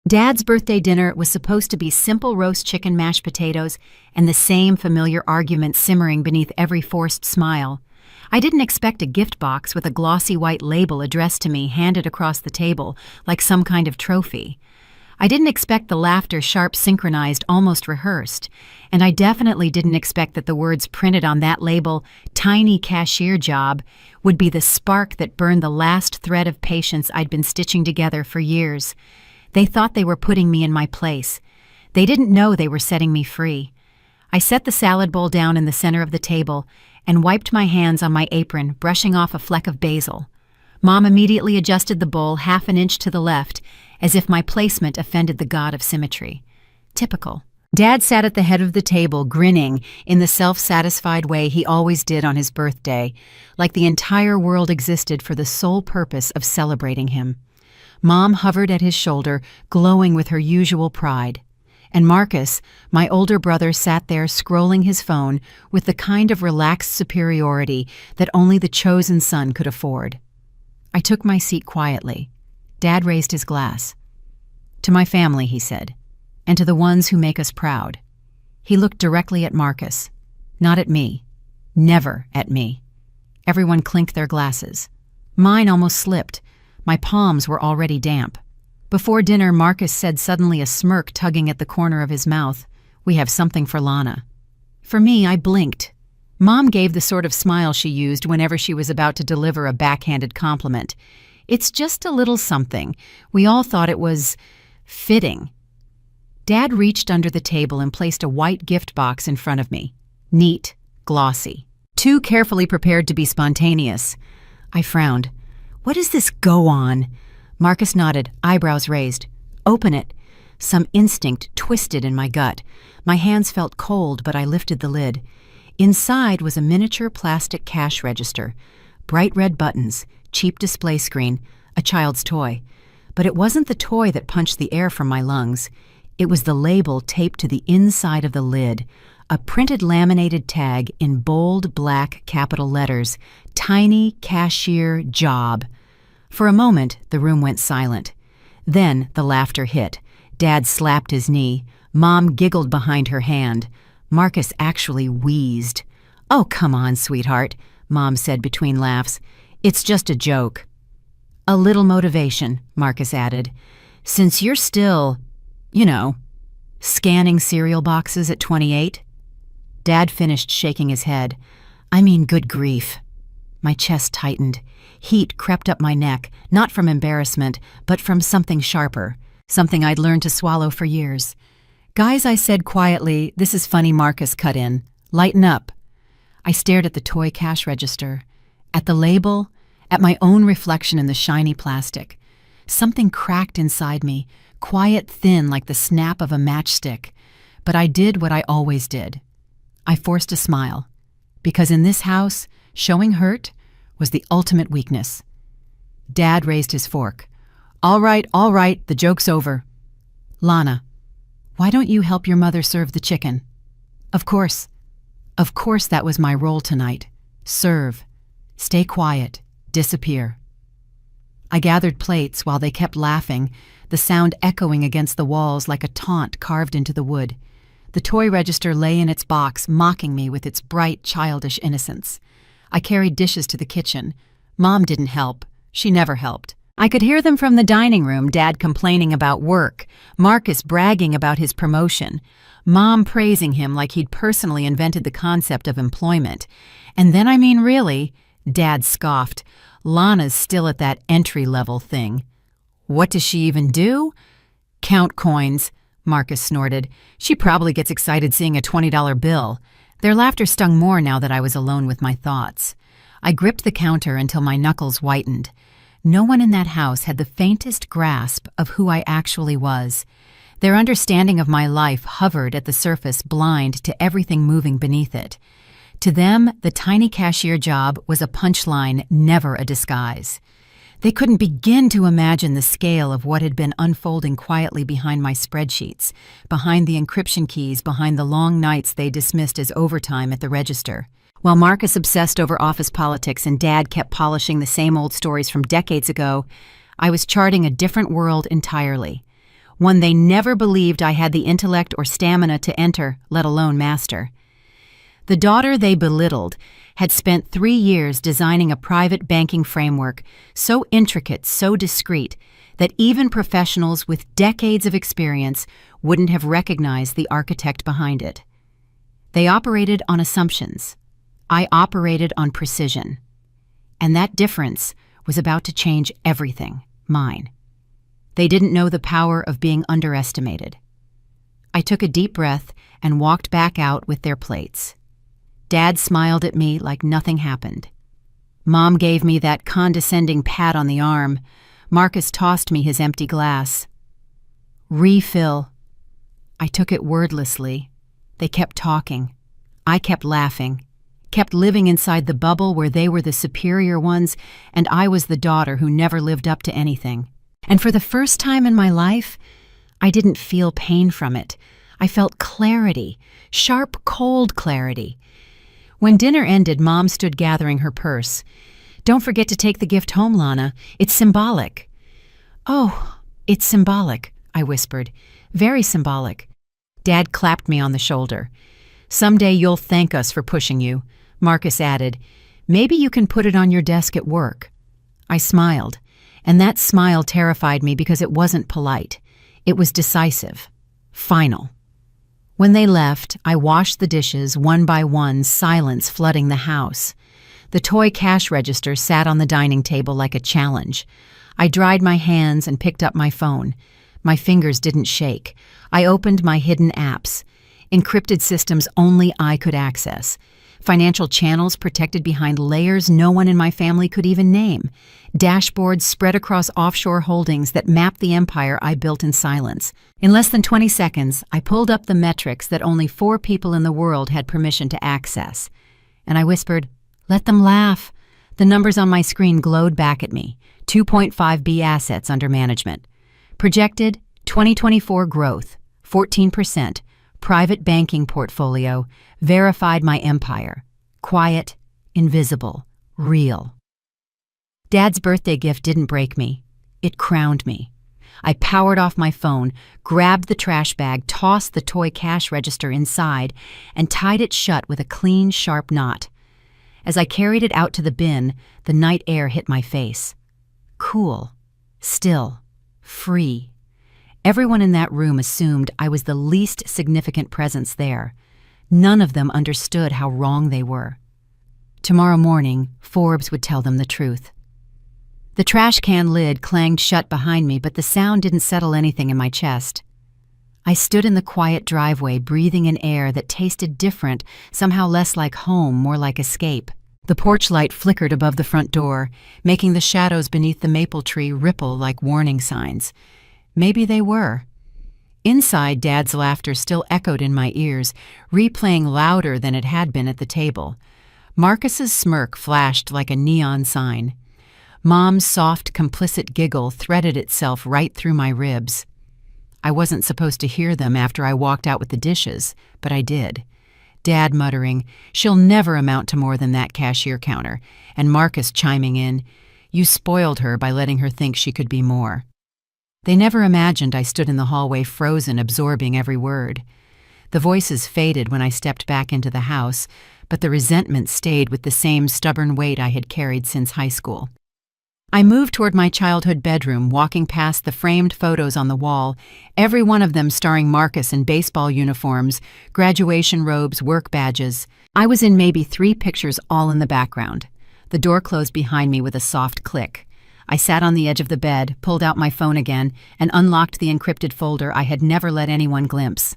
Dad's birthday dinner was supposed to be simple roast chicken, mashed potatoes, and the same familiar argument simmering beneath every forced smile. I didn't expect a gift box with a glossy white label addressed to me handed across the table like some kind of trophy. I didn't expect the laughter sharp synchronized, almost rehearsed, and I definitely didn't expect that the words printed on that label, "Tiny Cashier Job," would be the spark that burned the last thread of patience I'd been stitching together for years. They thought they were putting me in my place. They didn't know they were setting me free. I set the salad bowl down in the center of the table and wiped my hands on my apron, brushing off a fleck of basil. Mom immediately adjusted the bowl half an inch to the left, as if my placement offended the god of symmetry. Typical. Dad sat at the head of the table, grinning in the self-satisfied way he always did on his birthday, like the entire world existed for the sole purpose of celebrating him. Mom hovered at his shoulder, glowing with her usual pride. And Marcus, my older brother, sat there scrolling his phone with the kind of relaxed superiority that only the chosen son could afford. I took my seat quietly. Dad raised his glass. "To my family," he said, "and to the ones who make us proud." He looked directly at Marcus, not at me. Never at me. Everyone clinked their glasses. Mine almost slipped. My palms were already damp. Before dinner, Marcus said, suddenly, a smirk tugging at the corner of his mouth, "We have something for Lana." For me, I blinked. Mom gave the sort of smile she used whenever she was about to deliver a backhanded compliment. "It's just a little something." We all thought it was fitting. Dad reached under the table and placed a white gift box in front of me. Neat, glossy. Too carefully prepared to be spontaneous. I frowned. "What does this go on?" Marcus nodded, eyebrows raised. "Open it." Some instinct twisted in my gut. My hands felt cold, but I lifted the lid. Inside was a miniature plastic cash register. Bright red buttons, cheap display screen, a child's toy. But it wasn't the toy that punched the air from my lungs. It was the label taped to the inside of the lid, a printed laminated tag in bold black capital letters, "Tiny Cashier Job." For a moment, the room went silent. Then the laughter hit. Dad slapped his knee. Mom giggled behind her hand. Marcus actually wheezed. "Oh, come on, sweetheart," Mom said between laughs. "It's just a joke." "A little motivation," Marcus added. "Since you're still, scanning cereal boxes at 28? Dad finished shaking his head. "I mean, good grief." My chest tightened. Heat crept up my neck, not from embarrassment, but from something sharper, something I'd learned to swallow for years. "Guys," I said quietly, "this is funny." Marcus cut in. "Lighten up." I stared at the toy cash register, at the label, at my own reflection in the shiny plastic. Something cracked inside me, quiet, thin, like the snap of a matchstick. But I did what I always did. I forced a smile, because in this house, showing hurt was the ultimate weakness. Dad raised his fork. All right, the joke's over." "Lana, why don't you help your mother serve the chicken?" Of course that was my role tonight. Serve. Stay quiet. Disappear. I gathered plates while they kept laughing, the sound echoing against the walls like a taunt carved into the wood. The toy register lay in its box, mocking me with its bright, childish innocence. I carried dishes to the kitchen. Mom didn't help. She never helped. I could hear them from the dining room, Dad complaining about work, Marcus bragging about his promotion, Mom praising him like he'd personally invented the concept of employment. And then, really, Dad scoffed, "Lana's still at that entry-level thing." "What does she even do?" "Count coins," Marcus snorted. "She probably gets excited seeing a $20 bill. Their laughter stung more now that I was alone with my thoughts. I gripped the counter until my knuckles whitened. No one in that house had the faintest grasp of who I actually was. Their understanding of my life hovered at the surface, blind to everything moving beneath it. To them, the tiny cashier job was a punchline, never a disguise. They couldn't begin to imagine the scale of what had been unfolding quietly behind my spreadsheets, behind the encryption keys, behind the long nights they dismissed as overtime at the register. While Marcus obsessed over office politics and Dad kept polishing the same old stories from decades ago, I was charting a different world entirely. one they never believed I had the intellect or stamina to enter, let alone master. The daughter they belittled had spent 3 years designing a private banking framework so intricate, so discreet, that even professionals with decades of experience wouldn't have recognized the architect behind it. They operated on assumptions. I operated on precision. And that difference was about to change everything, mine. They didn't know the power of being underestimated. I took a deep breath and walked back out with their plates. Dad smiled at me like nothing happened. Mom gave me that condescending pat on the arm. Marcus tossed me his empty glass. Refill. I took it wordlessly. They kept talking. I kept laughing, kept living inside the bubble where they were the superior ones and I was the daughter who never lived up to anything. And for the first time in my life, I didn't feel pain from it. I felt clarity, sharp, cold clarity. When dinner ended, Mom stood gathering her purse. Don't forget to take the gift home, Lana. It's symbolic. Oh, it's symbolic, I whispered. Very symbolic. Dad clapped me on the shoulder. Someday you'll thank us for pushing you, Marcus added. Maybe you can put it on your desk at work. I smiled, and that smile terrified me because it wasn't polite. It was decisive. Final. When they left, I washed the dishes one by one, silence flooding the house. The toy cash register sat on the dining table like a challenge. I dried my hands and picked up my phone. My fingers didn't shake. I opened my hidden apps. Encrypted systems only I could access. Financial channels protected behind layers no one in my family could even name. Dashboards spread across offshore holdings that mapped the empire I built in silence. In less than 20 seconds, I pulled up the metrics that only 4 people in the world had permission to access. And I whispered, "Let them laugh." The numbers on my screen glowed back at me. 2.5 B assets under management. Projected 2024 growth, 14%. Private banking portfolio, verified my empire. Quiet, invisible, real. Dad's birthday gift didn't break me. It crowned me. I powered off my phone, grabbed the trash bag, tossed the toy cash register inside, and tied it shut with a clean, sharp knot. As I carried it out to the bin, the night air hit my face. Cool, still, free. Everyone in that room assumed I was the least significant presence there. None of them understood how wrong they were. Tomorrow morning, Forbes would tell them the truth. The trash can lid clanged shut behind me, but the sound didn't settle anything in my chest. I stood in the quiet driveway, breathing in air that tasted different, somehow less like home, more like escape. The porch light flickered above the front door, making the shadows beneath the maple tree ripple like warning signs. Maybe they were. Inside, Dad's laughter still echoed in my ears, replaying louder than it had been at the table. Marcus's smirk flashed like a neon sign. Mom's soft, complicit giggle threaded itself right through my ribs. I wasn't supposed to hear them after I walked out with the dishes, but I did. Dad muttering, "She'll never amount to more than that cashier counter," and Marcus chiming in, "You spoiled her by letting her think she could be more." They never imagined I stood in the hallway frozen, absorbing every word. The voices faded when I stepped back into the house, but the resentment stayed with the same stubborn weight I had carried since high school. I moved toward my childhood bedroom, walking past the framed photos on the wall, every one of them starring Marcus in baseball uniforms, graduation robes, work badges. I was in maybe 3 pictures, all in the background. The door closed behind me with a soft click. I sat on the edge of the bed, pulled out my phone again, and unlocked the encrypted folder I had never let anyone glimpse.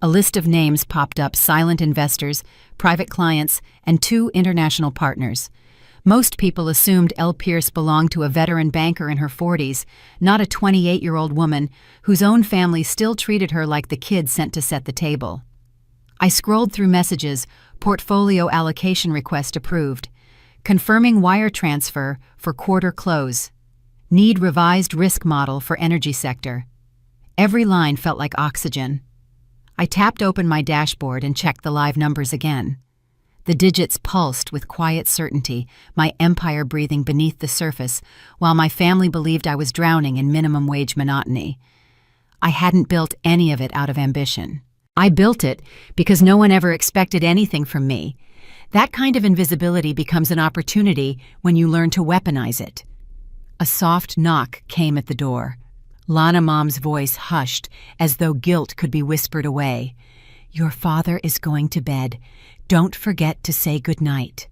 A list of names popped up: silent investors, private clients, and 2 international partners. Most people assumed Elle Pierce belonged to a veteran banker in her 40s, not a 28-year-old woman whose own family still treated her like the kid sent to set the table. I scrolled through messages: portfolio allocation request approved. Confirming wire transfer for quarter close. Need revised risk model for energy sector. Every line felt like oxygen. I tapped open my dashboard and checked the live numbers again. The digits pulsed with quiet certainty, my empire breathing beneath the surface, while my family believed I was drowning in minimum wage monotony. I hadn't built any of it out of ambition. I built it because no one ever expected anything from me. That kind of invisibility becomes an opportunity when you learn to weaponize it. A soft knock came at the door. Lana Mom's voice hushed, as though guilt could be whispered away. "Your father is going to bed. Don't forget to say goodnight."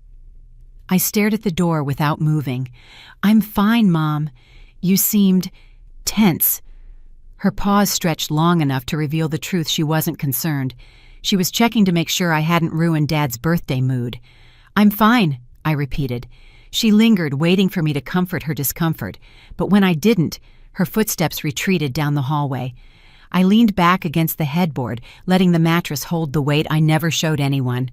I stared at the door without moving. "I'm fine, Mom." "You seemed tense." Her pause stretched long enough to reveal the truth. She wasn't concerned. She was checking to make sure I hadn't ruined Dad's birthday mood. "I'm fine," I repeated. She lingered, waiting for me to comfort her discomfort, but when I didn't, her footsteps retreated down the hallway. I leaned back against the headboard, letting the mattress hold the weight I never showed anyone.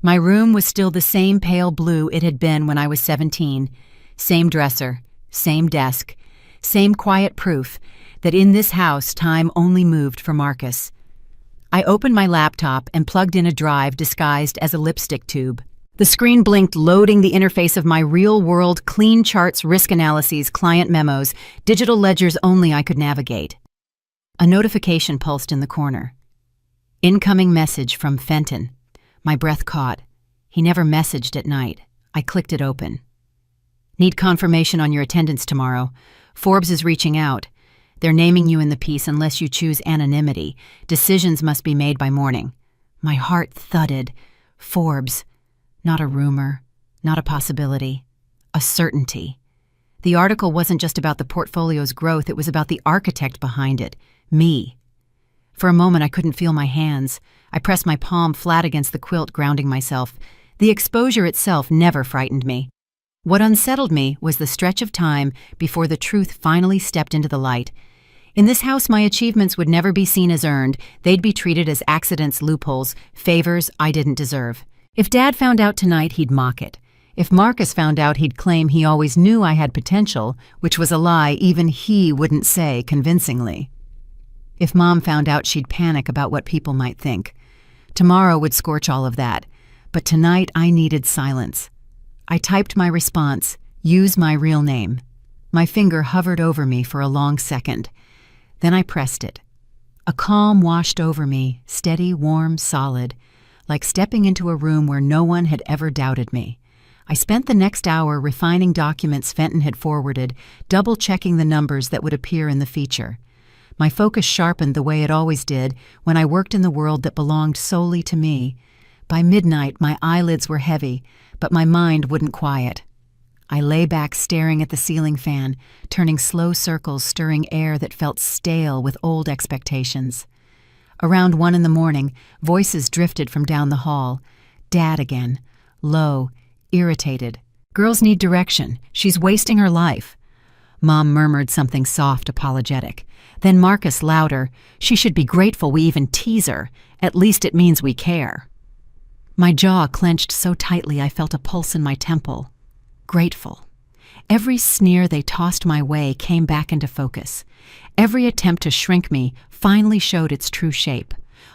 My room was still the same pale blue it had been when I was 17. Same dresser, same desk, same quiet proof that in this house time only moved for Marcus. I opened my laptop and plugged in a drive disguised as a lipstick tube. The screen blinked, loading the interface of my real-world clean charts, risk analyses, client memos, digital ledgers only I could navigate. A notification pulsed in the corner. Incoming message from Fenton. My breath caught. He never messaged at night. I clicked it open. "Need confirmation on your attendance tomorrow. Forbes is reaching out. They're naming you in the piece unless you choose anonymity. Decisions must be made by morning." My heart thudded. Forbes. Not a rumor, not a possibility, a certainty. The article wasn't just about the portfolio's growth, it was about the architect behind it, me. For a moment I couldn't feel my hands. I pressed my palm flat against the quilt, grounding myself. The exposure itself never frightened me. What unsettled me was the stretch of time before the truth finally stepped into the light. In this house, my achievements would never be seen as earned. They'd be treated as accidents, loopholes, favors I didn't deserve. If Dad found out tonight, he'd mock it. If Marcus found out, he'd claim he always knew I had potential, which was a lie even he wouldn't say convincingly. If Mom found out, she'd panic about what people might think. Tomorrow would scorch all of that. But tonight, I needed silence. I typed my response, "Use my real name." My finger hovered over me for a long second. Then I pressed it. A calm washed over me, steady, warm, solid, like stepping into a room where no one had ever doubted me. I spent the next hour refining documents Fenton had forwarded, double-checking the numbers that would appear in the feature. My focus sharpened the way it always did when I worked in the world that belonged solely to me. By midnight, my eyelids were heavy, but my mind wouldn't quiet. I lay back staring at the ceiling fan, turning slow circles, stirring air that felt stale with old expectations. Around 1 in the morning, voices drifted from down the hall. Dad again. Low, irritated. "Girls need direction. She's wasting her life." Mom murmured something soft, apologetic. Then Marcus, louder. "She should be grateful we even tease her. At least it means we care." My jaw clenched so tightly I felt a pulse in my temple. Grateful. Every sneer they tossed my way came back into focus. Every attempt to shrink me finally showed its true shape.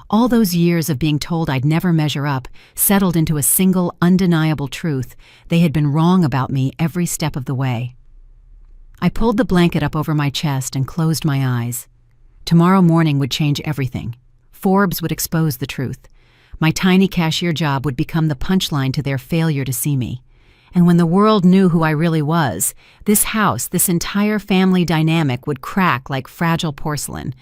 All those years of being told I'd never measure up settled into a single, undeniable truth. They had been wrong about me every step of the way. I pulled the blanket up over my chest and closed my eyes. Tomorrow morning would change everything. Forbes would expose the truth. My tiny cashier job would become the punchline to their failure to see me. And when the world knew who I really was, this house, this entire family dynamic would crack like fragile porcelain.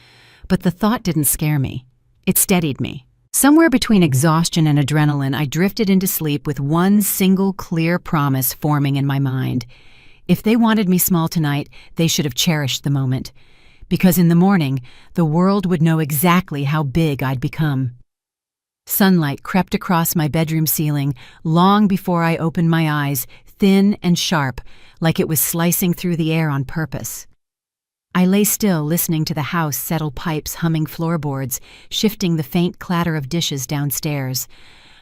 But the thought didn't scare me. It steadied me. Somewhere between exhaustion and adrenaline, I drifted into sleep with one single clear promise forming in my mind. If they wanted me small tonight, they should have cherished the moment. Because in the morning, the world would know exactly how big I'd become. Sunlight crept across my bedroom ceiling long before I opened my eyes, thin and sharp, like it was slicing through the air on purpose. I lay still, listening to the house settle pipes humming floorboards, shifting the faint clatter of dishes downstairs.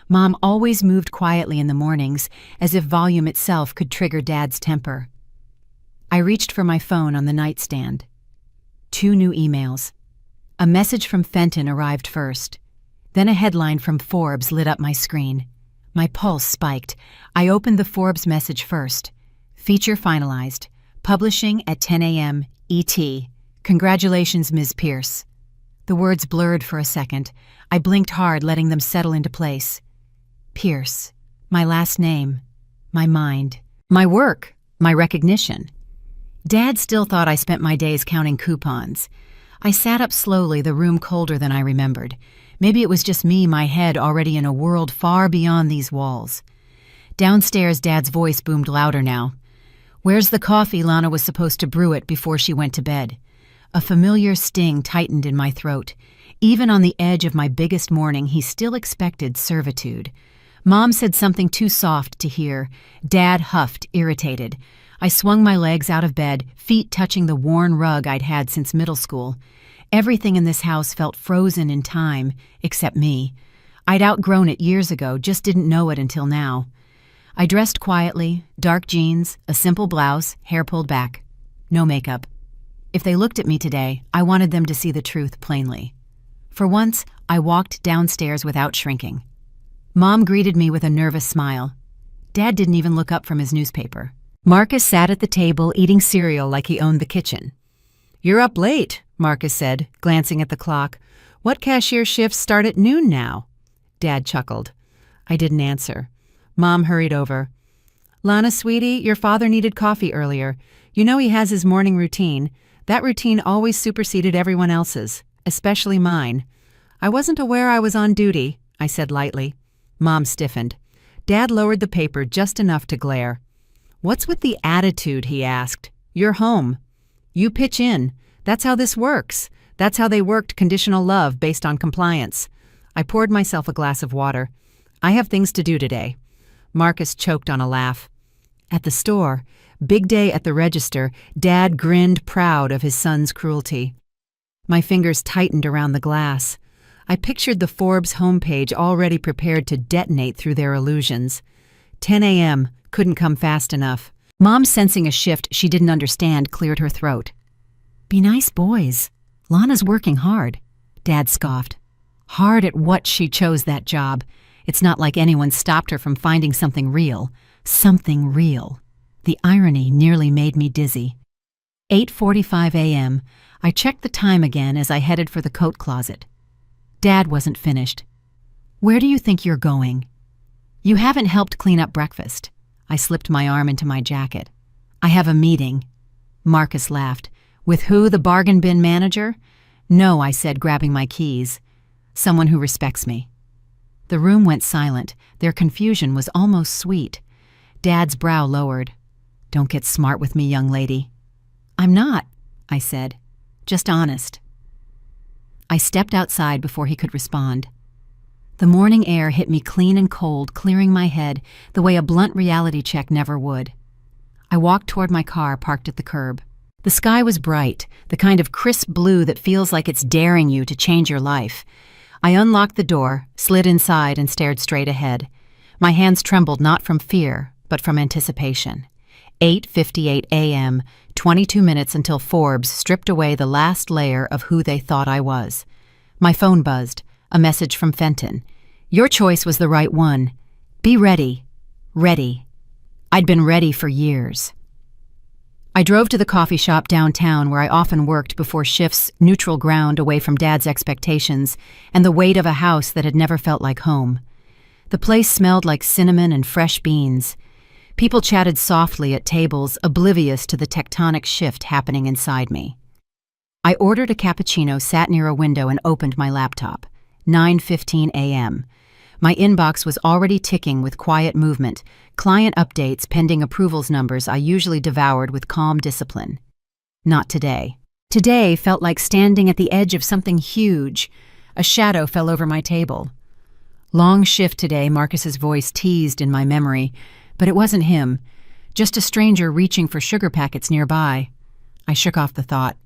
Mom always moved quietly in the mornings, as if volume itself could trigger Dad's temper. I reached for my phone on the nightstand. 2 new emails. A message from Fenton arrived first. Then a headline from Forbes lit up my screen. My pulse spiked. I opened the Forbes message first. Feature finalized. Publishing at 10 a.m. ET. "Congratulations, Ms. Pierce." The words blurred for a second. I blinked hard, letting them settle into place. Pierce. My last name. My mind. My work. My recognition. Dad still thought I spent my days counting coupons. I sat up slowly, the room colder than I remembered. Maybe it was just me, my head already in a world far beyond these walls. Downstairs, Dad's voice boomed louder now. "Where's the coffee Lana was supposed to brew it before she went to bed?" A familiar sting tightened in my throat. Even on the edge of my biggest morning, he still expected servitude. Mom said something too soft to hear. Dad huffed, irritated. I swung my legs out of bed, feet touching the worn rug I'd had since middle school. Everything in this house felt frozen in time, except me. I'd outgrown it years ago, just didn't know it until now. I dressed quietly, dark jeans, a simple blouse, hair pulled back. No makeup. If they looked at me today, I wanted them to see the truth plainly. For once, I walked downstairs without shrinking. Mom greeted me with a nervous smile. Dad didn't even look up from his newspaper. Marcus sat at the table eating cereal like he owned the kitchen. "You're up late," Marcus said, glancing at the clock. "What cashier shifts start at noon now?" Dad chuckled. I didn't answer. Mom hurried over. "Lana, sweetie, your father needed coffee earlier. You know he has his morning routine. That routine always superseded everyone else's, especially mine." "I wasn't aware I was on duty," I said lightly. Mom stiffened. Dad lowered the paper just enough to glare. "What's with the attitude?" he asked. "You're home. You pitch in. That's how this works. That's how they worked conditional love based on compliance." I poured myself a glass of water. "I have things to do today." Marcus choked on a laugh. At the store, big day at the register, Dad grinned proud of his son's cruelty. My fingers tightened around the glass. I pictured the Forbes homepage already prepared to detonate through their illusions. 10 a.m. couldn't come fast enough. Mom, sensing a shift she didn't understand, cleared her throat. "Be nice boys. Lana's working hard." Dad scoffed. Hard at what she chose that job. It's not like anyone stopped her from finding something real. Something real. The irony nearly made me dizzy. 8:45 a.m. I checked the time again as I headed for the coat closet. Dad wasn't finished. "Where do you think you're going?" "You haven't helped clean up breakfast." I slipped my arm into my jacket. "I have a meeting." Marcus laughed. "With who, the bargain bin manager?" "No," I said, grabbing my keys. "Someone who respects me." The room went silent. Their confusion was almost sweet. Dad's brow lowered. "Don't get smart with me, young lady." "I'm not," I said. "Just honest." I stepped outside before he could respond. The morning air hit me clean and cold, clearing my head the way a blunt reality check never would. I walked toward my car parked at the curb. The sky was bright, the kind of crisp blue that feels like it's daring you to change your life. I unlocked the door, slid inside, and stared straight ahead. My hands trembled not from fear, but from anticipation. 8:58 a.m., 22 minutes until Forbes stripped away the last layer of who they thought I was. My phone buzzed, a message from Fenton. "Your choice was the right one. Be ready." Ready. I'd been ready for years. I drove to the coffee shop downtown where I often worked before shifts, neutral ground away from Dad's expectations and the weight of a house that had never felt like home. The place smelled like cinnamon and fresh beans. People chatted softly at tables, oblivious to the tectonic shift happening inside me. I ordered a cappuccino, sat near a window, and opened my laptop. 9:15 a.m. My inbox was already ticking with quiet movement, client updates pending approvals numbers I usually devoured with calm discipline. Not today. Today felt like standing at the edge of something huge. A shadow fell over my table. "Long shift today," Marcus's voice teased in my memory, but it wasn't him, just a stranger reaching for sugar packets nearby. I shook off the thought.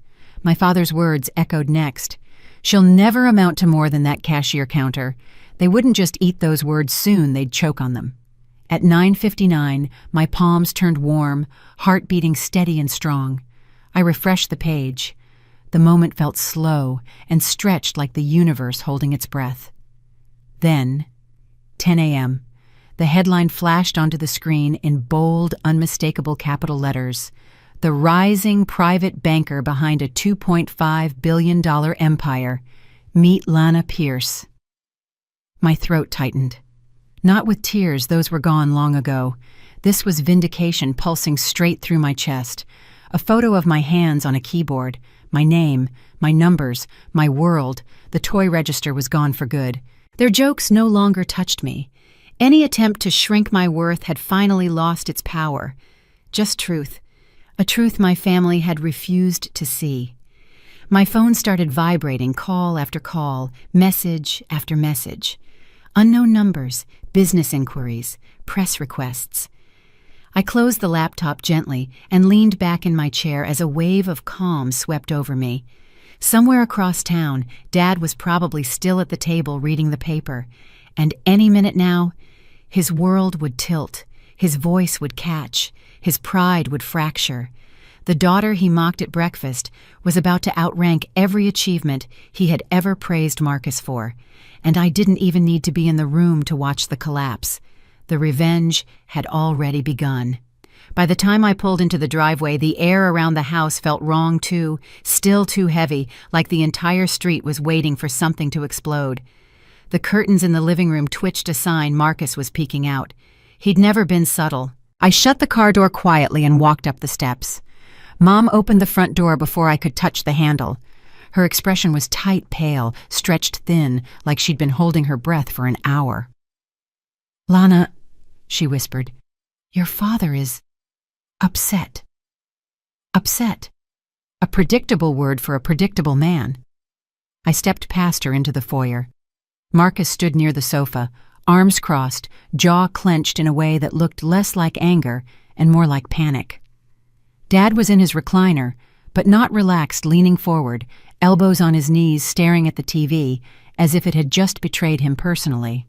My father's words echoed next. "She'll never amount to more than that cashier counter." They wouldn't just eat those words soon, they'd choke on them. At 9:59, my palms turned warm, heart beating steady and strong. I refreshed the page. The moment felt slow and stretched like the universe holding its breath. Then, 10 a.m., the headline flashed onto the screen in bold, unmistakable capital letters. the rising private banker behind a $2.5 billion empire. Meet Lana Pierce. My throat tightened. Not with tears, those were gone long ago. This was vindication pulsing straight through my chest. A photo of my hands on a keyboard, my name, my numbers, my world. The toy register was gone for good. Their jokes no longer touched me. Any attempt to shrink my worth had finally lost its power. Just truth. A truth my family had refused to see. My phone started vibrating, call after call, message after message. Unknown numbers, business inquiries, press requests. I closed the laptop gently and leaned back in my chair as a wave of calm swept over me. Somewhere across town, Dad was probably still at the table reading the paper, and any minute now, his world would tilt, his voice would catch, his pride would fracture. The daughter he mocked at breakfast was about to outrank every achievement he had ever praised Marcus for, and I didn't even need to be in the room to watch the collapse. The revenge had already begun. By the time I pulled into the driveway, the air around the house felt wrong too, still too heavy, like the entire street was waiting for something to explode. The curtains in the living room twitched a sign Marcus was peeking out. He'd never been subtle. I shut the car door quietly and walked up the steps. Mom opened the front door before I could touch the handle. Her expression was tight, pale, stretched thin, like she'd been holding her breath for an hour. "Lana," she whispered, "your father is upset." Upset. A predictable word for a predictable man. I stepped past her into the foyer. Marcus stood near the sofa, arms crossed, jaw clenched in a way that looked less like anger and more like panic. Dad was in his recliner, but not relaxed, leaning forward, elbows on his knees, staring at the TV, as if it had just betrayed him personally.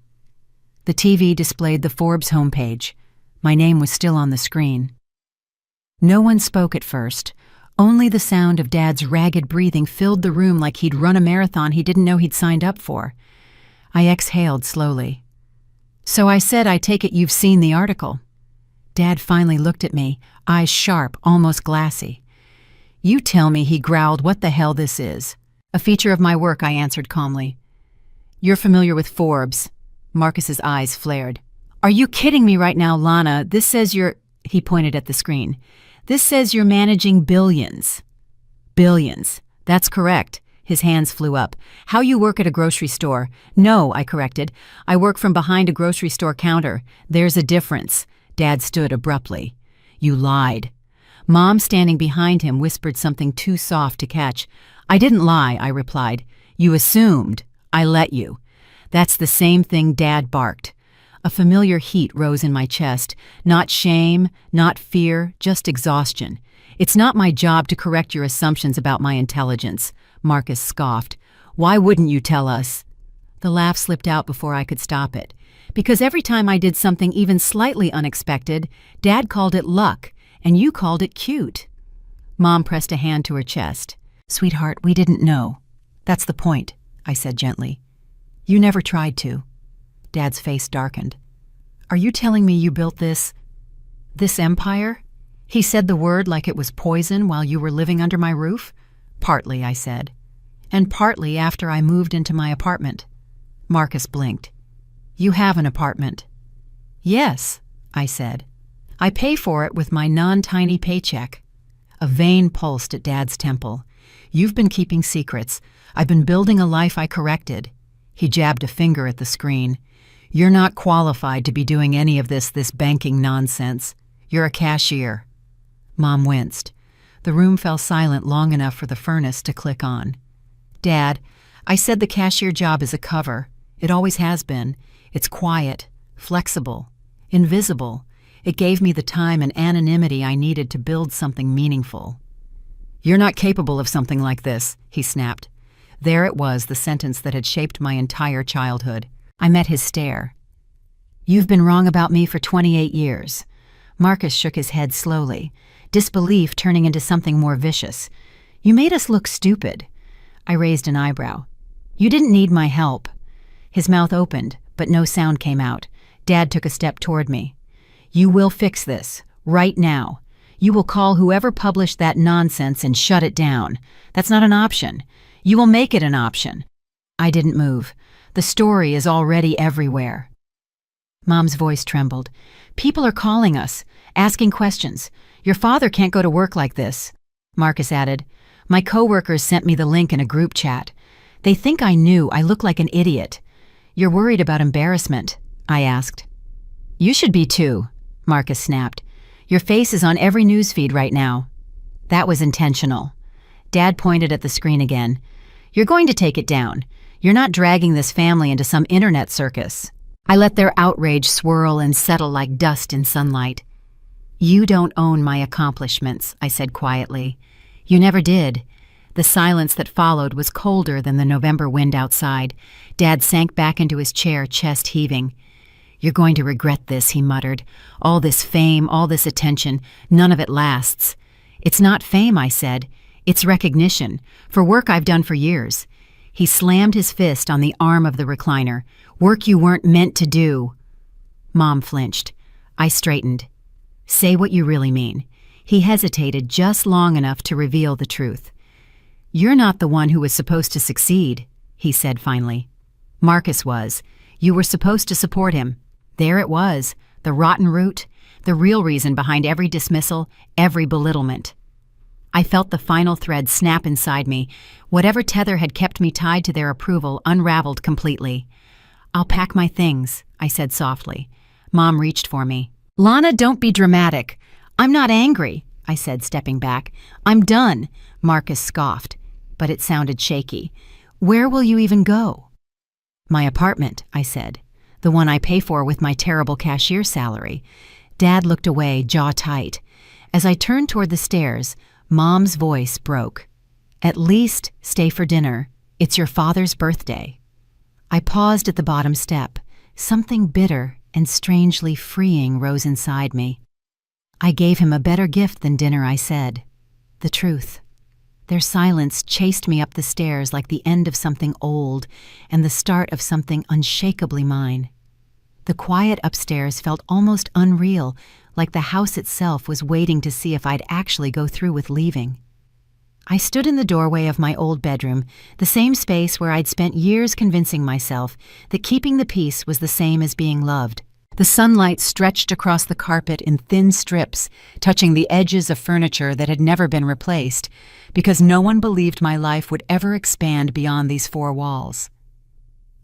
The TV displayed the Forbes homepage. My name was still on the screen. No one spoke at first. Only the sound of Dad's ragged breathing filled the room like he'd run a marathon he didn't know he'd signed up for. I exhaled slowly. "So I said, I take it you've seen the article." Dad finally looked at me, eyes sharp, almost glassy. "You tell me," he growled, "what the hell this is." "A feature of my work," I answered calmly. "You're familiar with Forbes." Marcus's eyes flared. "Are you kidding me right now, Lana? This says you're—" He pointed at the screen. "This says you're managing billions." "Billions. That's correct." His hands flew up. "How you work at a grocery store?" "No," I corrected. "I work from behind a grocery store counter. There's a difference." Dad stood abruptly. "You lied." Mom, standing behind him, whispered something too soft to catch. "I didn't lie," I replied. "You assumed. I let you." "That's the same thing," Dad barked. A familiar heat rose in my chest. Not shame, not fear, just exhaustion. "It's not my job to correct your assumptions about my intelligence," Marcus scoffed. "Why wouldn't you tell us?" The laugh slipped out before I could stop it. "Because every time I did something even slightly unexpected, Dad called it luck, and you called it cute." Mom pressed a hand to her chest. "Sweetheart, we didn't know. That's the point," I said gently. "You never tried to." Dad's face darkened. "Are you telling me you built this empire?" He said the word like it was poison while you were living under my roof. "Partly," I said. "And partly after I moved into my apartment." Marcus blinked. "You have an apartment." "Yes," I said. "I pay for it with my non-tiny paycheck." A vein pulsed at Dad's temple. "You've been keeping secrets. I've been building a life I corrected." He jabbed a finger at the screen. "You're not qualified to be doing any of this banking nonsense. You're a cashier." Mom winced. The room fell silent long enough for the furnace to click on. "Dad, I said the cashier job is a cover. It always has been. It's quiet, flexible, invisible. It gave me the time and anonymity I needed to build something meaningful." "You're not capable of something like this," he snapped. There it was, the sentence that had shaped my entire childhood. I met his stare. "You've been wrong about me for 28 years. Marcus shook his head slowly, disbelief turning into something more vicious. "You made us look stupid." I raised an eyebrow. "You didn't need my help." His mouth opened, but no sound came out. Dad took a step toward me. "You will fix this, right now. You will call whoever published that nonsense and shut it down. That's not an option. You will make it an option." I didn't move. The story is already everywhere. Mom's voice trembled. "People are calling us, asking questions. Your father can't go to work like this." Marcus added, "My coworkers sent me the link in a group chat. They think I knew I look like an idiot. You're worried about embarrassment?" I asked. "You should be too," Marcus snapped. "Your face is on every newsfeed right now." That was intentional. Dad pointed at the screen again. "You're going to take it down. You're not dragging this family into some internet circus." I let their outrage swirl and settle like dust in sunlight. "You don't own my accomplishments," I said quietly. "You never did." The silence that followed was colder than the November wind outside. Dad sank back into his chair, chest heaving. "You're going to regret this," he muttered. "All this fame, all this attention, none of it lasts." "It's not fame," I said. "It's recognition, for work I've done for years." He slammed his fist on the arm of the recliner. "Work you weren't meant to do." Mom flinched. I straightened. "Say what you really mean." He hesitated just long enough to reveal the truth. "You're not the one who was supposed to succeed," he said finally. "Marcus was. You were supposed to support him. There it was, the rotten root, the real reason behind every dismissal, every belittlement." I felt the final thread snap inside me. Whatever tether had kept me tied to their approval unraveled completely. "I'll pack my things," I said softly. Mom reached for me. "Lana, don't be dramatic." "I'm not angry," I said, stepping back. "I'm done," Marcus scoffed, but it sounded shaky. "Where will you even go?" "My apartment," I said. "The one I pay for with my terrible cashier salary." Dad looked away, jaw tight. As I turned toward the stairs, Mom's voice broke. "At least stay for dinner. It's your father's birthday." I paused at the bottom step. Something bitter and strangely freeing rose inside me. "I gave him a better gift than dinner," I said. The truth. Their silence chased me up the stairs like the end of something old and the start of something unshakably mine. The quiet upstairs felt almost unreal, like the house itself was waiting to see if I'd actually go through with leaving. I stood in the doorway of my old bedroom, the same space where I'd spent years convincing myself that keeping the peace was the same as being loved. The sunlight stretched across the carpet in thin strips, touching the edges of furniture that had never been replaced, because no one believed my life would ever expand beyond these four walls.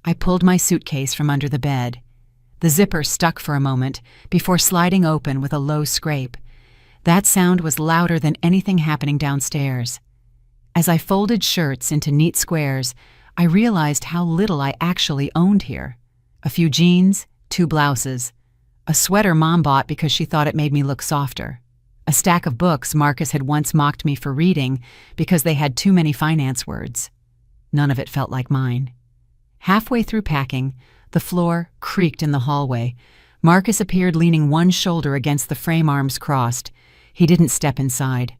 I pulled my suitcase from under the bed. The zipper stuck for a moment before sliding open with a low scrape. That sound was louder than anything happening downstairs. As I folded shirts into neat squares, I realized how little I actually owned here. A few jeans, 2 blouses, a sweater Mom bought because she thought it made me look softer, a stack of books Marcus had once mocked me for reading because they had too many finance words. None of it felt like mine. Halfway through packing, the floor creaked in the hallway. Marcus appeared leaning one shoulder against the frame, arms crossed. He didn't step inside.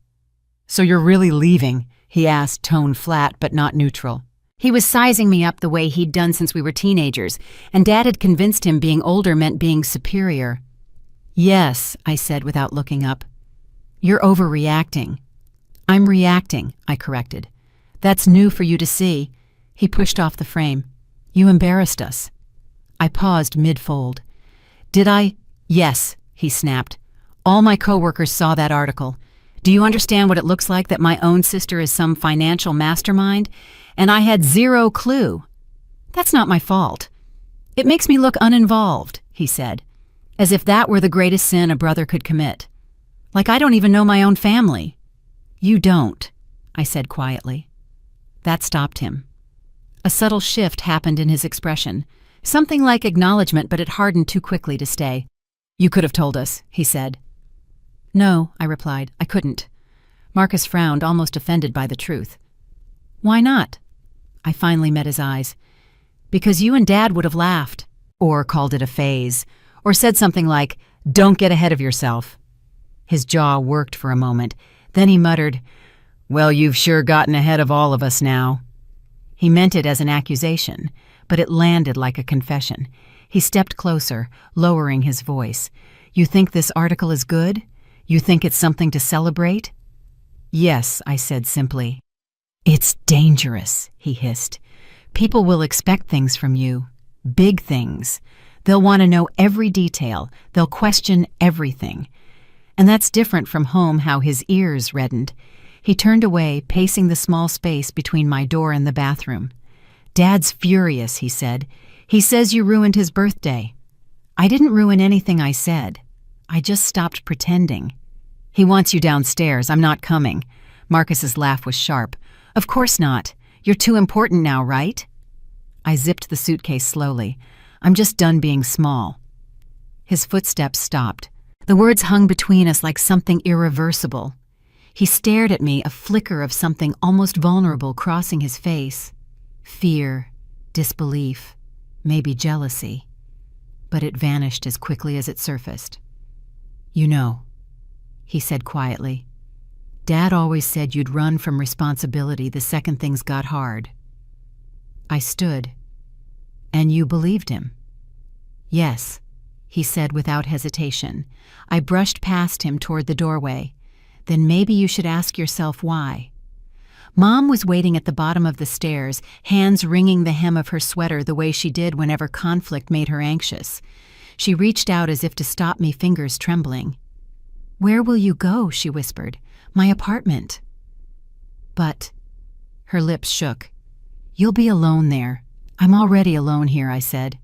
"So you're really leaving?" he asked, tone flat but not neutral. He was sizing me up the way he'd done since we were teenagers, and Dad had convinced him being older meant being superior. "Yes," I said without looking up. "You're overreacting." "I'm reacting," I corrected. "That's new for you to see." He pushed off the frame. "You embarrassed us." I paused mid-fold. "Did I?" "Yes," he snapped. "All my coworkers saw that article. Do you understand what it looks like that my own sister is some financial mastermind? And I had zero clue." "That's not my fault." "It makes me look uninvolved," he said, as if that were the greatest sin a brother could commit. "Like I don't even know my own family." "You don't," I said quietly. That stopped him. A subtle shift happened in his expression. Something like acknowledgement, but it hardened too quickly to stay. "You could have told us," he said. "No," I replied, "I couldn't." Marcus frowned, almost offended by the truth. "Why not?" I finally met his eyes. "Because you and Dad would have laughed, or called it a phase, or said something like, 'Don't get ahead of yourself.'" His jaw worked for a moment. Then he muttered, "Well, you've sure gotten ahead of all of us now." He meant it as an accusation, but it landed like a confession. He stepped closer, lowering his voice. "You think this article is good? You think it's something to celebrate? Yes, I said simply. It's dangerous, he hissed. People will expect things from you. Big things. They'll want to know every detail. They'll question everything. And that's different from home, how his ears reddened. He turned away, pacing the small space between my door and the bathroom. Dad's furious, he said. He says you ruined his birthday. I didn't ruin anything I said. I just stopped pretending. He wants you downstairs. I'm not coming. Marcus's laugh was sharp. Of course not. You're too important now, right? I zipped the suitcase slowly. I'm just done being small. His footsteps stopped. The words hung between us like something irreversible. He stared at me, a flicker of something almost vulnerable crossing his face. Fear, disbelief, maybe jealousy. But it vanished as quickly as it surfaced. You know, he said quietly, Dad always said you'd run from responsibility the second things got hard. I stood. And you believed him? Yes, he said without hesitation. I brushed past him toward the doorway. Then maybe you should ask yourself why. Mom was waiting at the bottom of the stairs, hands wringing the hem of her sweater the way she did whenever conflict made her anxious. She reached out as if to stop me, fingers trembling. Where will you go? She whispered. My apartment. But, her lips shook. You'll be alone there. I'm already alone here, I said.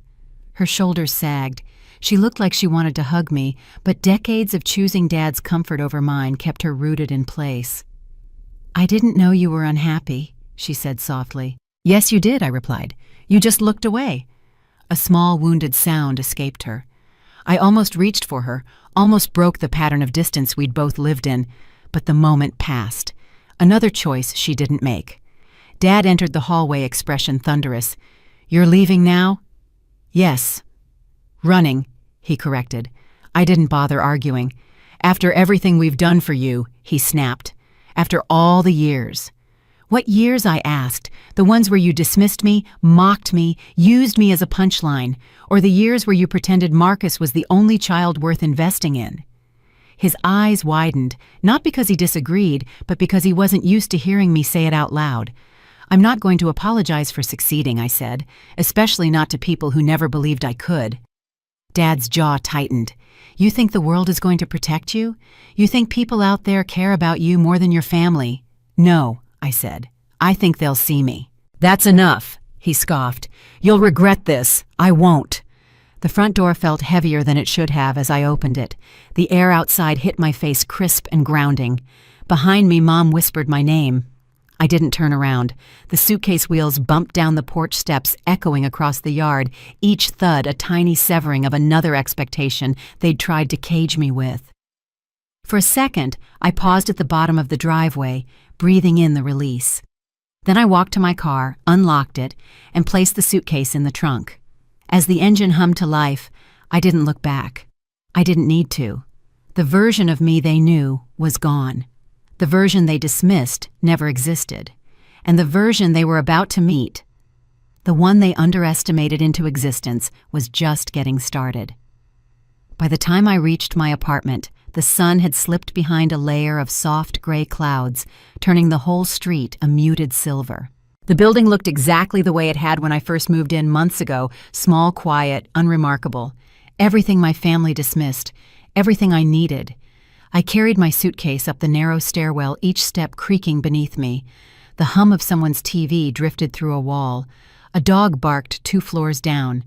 Her shoulders sagged. She looked like she wanted to hug me, but decades of choosing Dad's comfort over mine kept her rooted in place. I didn't know you were unhappy, she said softly. Yes, you did, I replied. You just looked away. A small, wounded sound escaped her. I almost reached for her, almost broke the pattern of distance we'd both lived in, but the moment passed. Another choice she didn't make. Dad entered the hallway, expression thunderous. You're leaving now? Yes. Running, he corrected. I didn't bother arguing. After everything we've done for you, he snapped. After all the years. What years, I asked? The ones where you dismissed me, mocked me, used me as a punchline, or the years where you pretended Marcus was the only child worth investing in? His eyes widened, not because he disagreed, but because he wasn't used to hearing me say it out loud. I'm not going to apologize for succeeding, I said, especially not to people who never believed I could. Dad's jaw tightened. You think the world is going to protect you? You think people out there care about you more than your family? No, I said. I think they'll see me. That's enough, he scoffed. You'll regret this. I won't. The front door felt heavier than it should have as I opened it. The air outside hit my face crisp and grounding. Behind me, Mom whispered my name. I didn't turn around. The suitcase wheels bumped down the porch steps, echoing across the yard, each thud a tiny severing of another expectation they'd tried to cage me with. For a second, I paused at the bottom of the driveway, breathing in the release. Then I walked to my car, unlocked it, and placed the suitcase in the trunk. As the engine hummed to life, I didn't look back. I didn't need to. The version of me they knew was gone. The version they dismissed never existed. And the version they were about to meet, the one they underestimated into existence, was just getting started. By the time I reached my apartment, the sun had slipped behind a layer of soft gray clouds, turning the whole street a muted silver. The building looked exactly the way it had when I first moved in months ago, small, quiet, unremarkable. Everything my family dismissed, everything I needed. I carried my suitcase up the narrow stairwell, each step creaking beneath me. The hum of someone's TV drifted through a wall. A dog barked 2 floors down.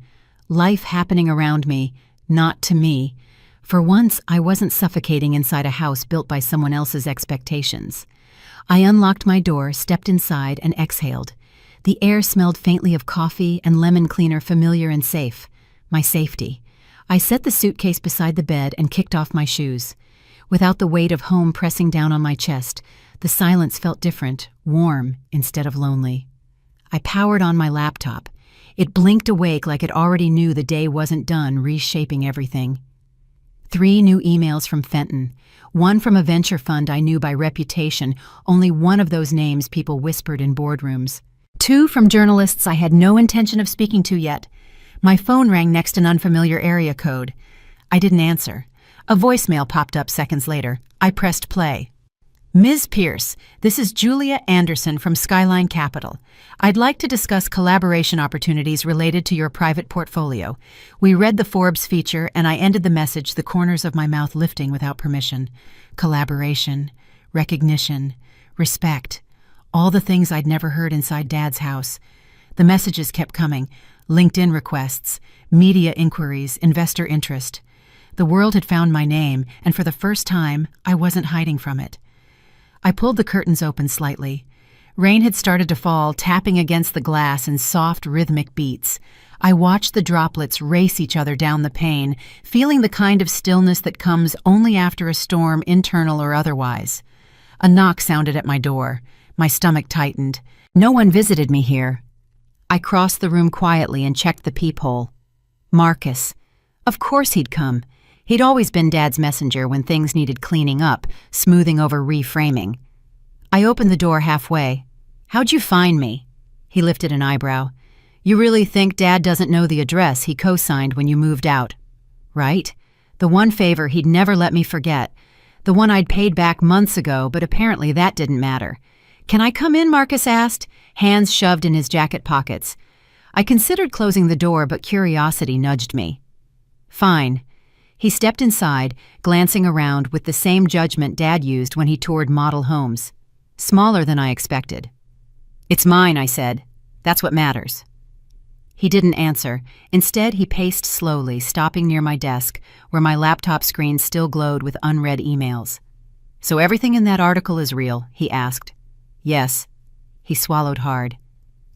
Life happening around me, not to me. For once, I wasn't suffocating inside a house built by someone else's expectations. I unlocked my door, stepped inside, and exhaled. The air smelled faintly of coffee and lemon cleaner, familiar and safe. My safety. I set the suitcase beside the bed and kicked off my shoes. Without the weight of home pressing down on my chest, the silence felt different, warm instead of lonely. I powered on my laptop. It blinked awake like it already knew the day wasn't done reshaping everything. 3 new emails from Fenton. 1 from a venture fund I knew by reputation, only one of those names people whispered in boardrooms. 2 from journalists I had no intention of speaking to yet. My phone rang next an unfamiliar area code. I didn't answer. A voicemail popped up seconds later. I pressed play. Ms. Pierce, this is Julia Anderson from Skyline Capital. I'd like to discuss collaboration opportunities related to your private portfolio. We read the Forbes feature, and I ended the message, the corners of my mouth lifting without permission. Collaboration, recognition, respect. All the things I'd never heard inside Dad's house. The messages kept coming. LinkedIn requests, media inquiries, investor interest. The world had found my name, and for the first time, I wasn't hiding from it. I pulled the curtains open slightly. Rain had started to fall, tapping against the glass in soft, rhythmic beats. I watched the droplets race each other down the pane, feeling the kind of stillness that comes only after a storm, internal or otherwise. A knock sounded at my door. My stomach tightened. No one visited me here. I crossed the room quietly and checked the peephole. Marcus. Of course he'd come. He'd always been Dad's messenger when things needed cleaning up, smoothing over reframing. I opened the door halfway. How'd you find me? He lifted an eyebrow. You really think Dad doesn't know the address he co-signed when you moved out? Right? The one favor he'd never let me forget. The one I'd paid back months ago, but apparently that didn't matter. Can I come in? Marcus asked, hands shoved in his jacket pockets. I considered closing the door, but curiosity nudged me. Fine. He stepped inside, glancing around with the same judgment Dad used when he toured model homes. Smaller than I expected. It's mine, I said. That's what matters. He didn't answer. Instead, he paced slowly, stopping near my desk, where my laptop screen still glowed with unread emails. So everything in that article is real? He asked. Yes. He swallowed hard.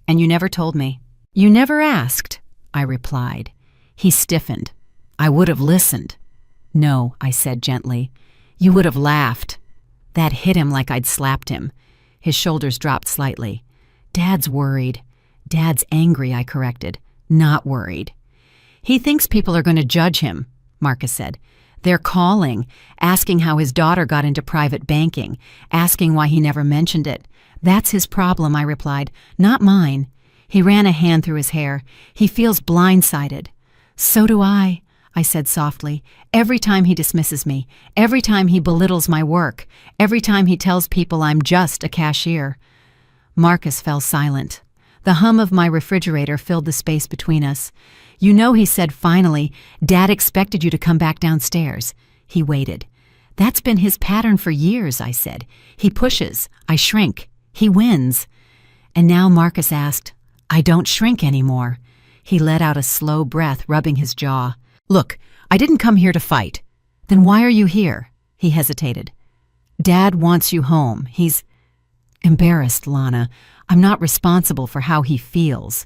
And you never told me. You never asked, I replied. He stiffened. I would have listened. No, I said gently. You would have laughed. That hit him like I'd slapped him. His shoulders dropped slightly. Dad's worried. Dad's angry, I corrected. Not worried. He thinks people are going to judge him, Marcus said. They're calling, asking how his daughter got into private banking, asking why he never mentioned it. That's his problem, I replied. Not mine. He ran a hand through his hair. He feels blindsided. So do I said softly. Every time he dismisses me, every time he belittles my work, every time he tells people I'm just a cashier. Marcus fell silent. The hum of my refrigerator filled the space between us. You know, he said finally, Dad expected you to come back downstairs. He waited. That's been his pattern for years, I said. He pushes. I shrink. He wins. And now Marcus asked, I don't shrink anymore. He let out a slow breath, rubbing his jaw. Look, I didn't come here to fight. Then why are you here? He hesitated. Dad wants you home. He's embarrassed, Lana. I'm not responsible for how he feels.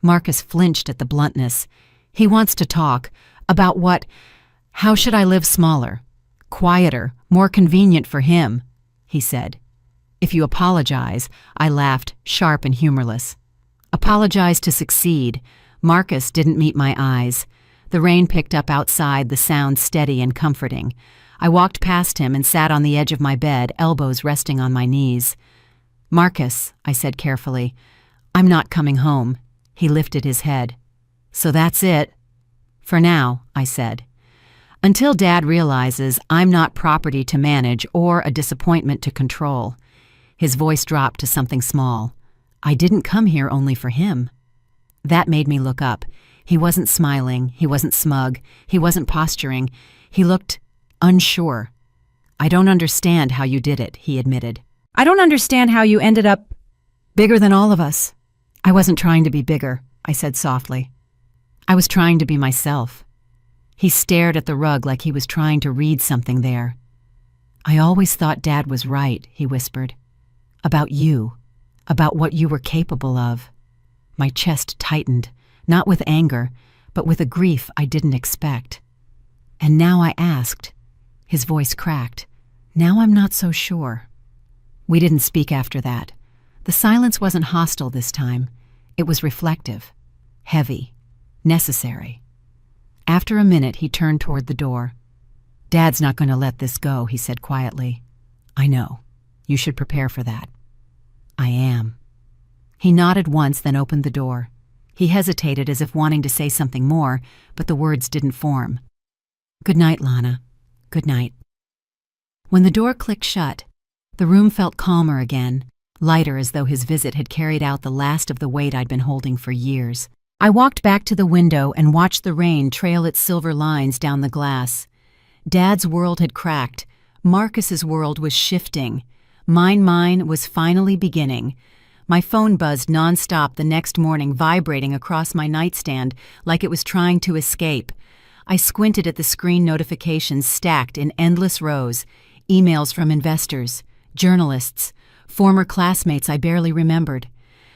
Marcus flinched at the bluntness. He wants to talk about what? How should I live smaller? Quieter, more convenient for him, he said. If you apologize, I laughed, sharp and humorless. Apologize to succeed. Marcus didn't meet my eyes. The rain picked up outside, the sound steady and comforting. I walked past him and sat on the edge of my bed, elbows resting on my knees. Marcus, I said carefully, I'm not coming home. He lifted his head. So that's it? For now, I said. Until Dad realizes I'm not property to manage or a disappointment to control. His voice dropped to something small. I didn't come here only for him. That made me look up. He wasn't smiling, he wasn't smug, he wasn't posturing. He looked unsure. I don't understand how you did it, he admitted. I don't understand how you ended up bigger than all of us. I wasn't trying to be bigger, I said softly. I was trying to be myself. He stared at the rug like he was trying to read something there. I always thought Dad was right, he whispered. About you, about what you were capable of. My chest tightened. Not with anger, but with a grief I didn't expect. And now I asked. His voice cracked. Now I'm not so sure. We didn't speak after that. The silence wasn't hostile this time. It was reflective, heavy, necessary. After a minute, he turned toward the door. Dad's not going to let this go, he said quietly. I know. You should prepare for that. I am. He nodded once, then opened the door. He hesitated as if wanting to say something more, but the words didn't form. Good night, Lana. Good night." When the door clicked shut, the room felt calmer again, lighter as though his visit had carried out the last of the weight I'd been holding for years. I walked back to the window and watched the rain trail its silver lines down the glass. Dad's world had cracked. Marcus's world was shifting. Mine was finally beginning. My phone buzzed nonstop the next morning, vibrating across my nightstand like it was trying to escape. I squinted at the screen notifications stacked in endless rows. Emails from investors, journalists, former classmates I barely remembered.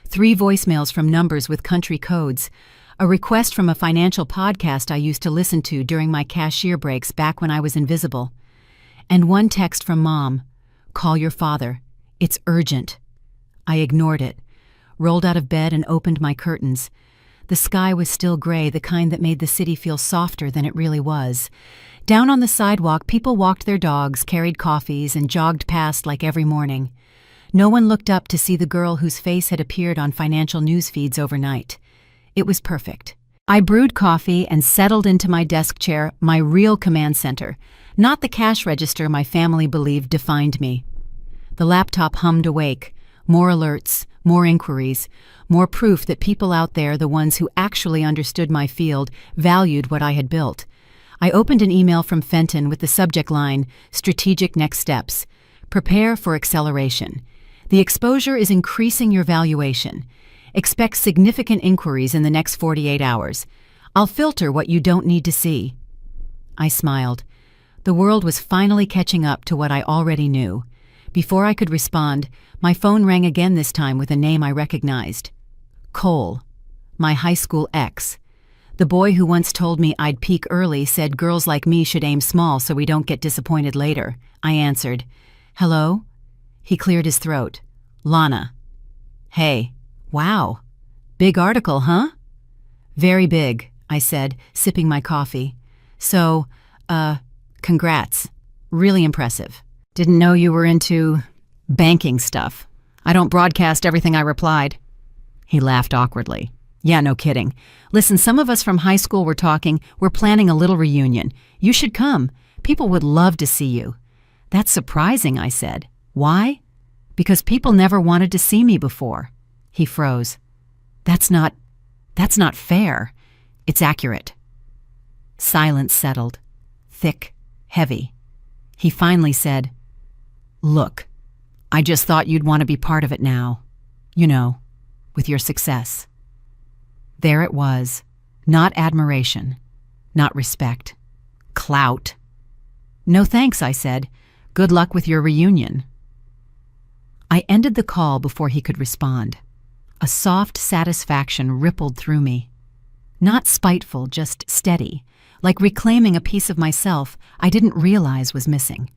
3 voicemails from numbers with country codes. A request from a financial podcast I used to listen to during my cashier breaks back when I was invisible. And 1 text from Mom. "Call your father. It's urgent." I ignored it, rolled out of bed and opened my curtains. The sky was still gray, the kind that made the city feel softer than it really was. Down on the sidewalk, people walked their dogs, carried coffees, and jogged past like every morning. No one looked up to see the girl whose face had appeared on financial news feeds overnight. It was perfect. I brewed coffee and settled into my desk chair, my real command center, not the cash register my family believed defined me. The laptop hummed awake. More alerts, more inquiries, more proof that people out there, the ones who actually understood my field, valued what I had built. I opened an email from Fenton with the subject line, "Strategic Next Steps. Prepare for acceleration. The exposure is increasing your valuation. Expect significant inquiries in the next 48 hours. I'll filter what you don't need to see." I smiled. The world was finally catching up to what I already knew. Before I could respond, my phone rang again, this time with a name I recognized. Cole, my high school ex. The boy who once told me I'd peak early said girls like me should aim small so we don't get disappointed later. I answered. "Hello?" He cleared his throat. "Lana." "Hey, wow. Big article, huh?" "Very big," I said, sipping my coffee. "So, congrats. Really impressive. Didn't know you were into banking stuff. I don't broadcast everything I replied." He laughed awkwardly. "Yeah, no kidding. Listen, some of us from high school were talking. We're planning a little reunion. You should come. People would love to see you." "That's surprising," I said. "Why?" "Because people never wanted to see me before." He froze. That's not fair. It's accurate." Silence settled. Thick, heavy. He finally said, "Look, I just thought you'd want to be part of it now. You know, with your success." There it was. Not admiration. Not respect. Clout. "No thanks," I said. "Good luck with your reunion." I ended the call before he could respond. A soft satisfaction rippled through me. Not spiteful, just steady, like reclaiming a piece of myself I didn't realize was missing.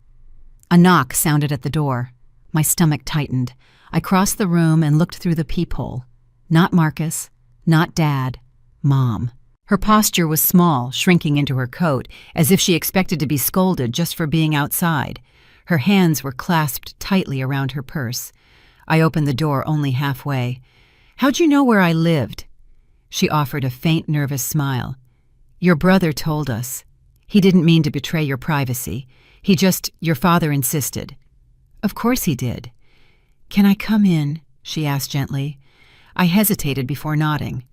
A knock sounded at the door. My stomach tightened. I crossed the room and looked through the peephole. Not Marcus, not Dad, Mom. Her posture was small, shrinking into her coat, as if she expected to be scolded just for being outside. Her hands were clasped tightly around her purse. I opened the door only halfway. "How'd you know where I lived?" She offered a faint, nervous smile. "Your brother told us. He didn't mean to betray your privacy. Your father insisted." "Of course he did." "Can I come in?" she asked gently. I hesitated before nodding.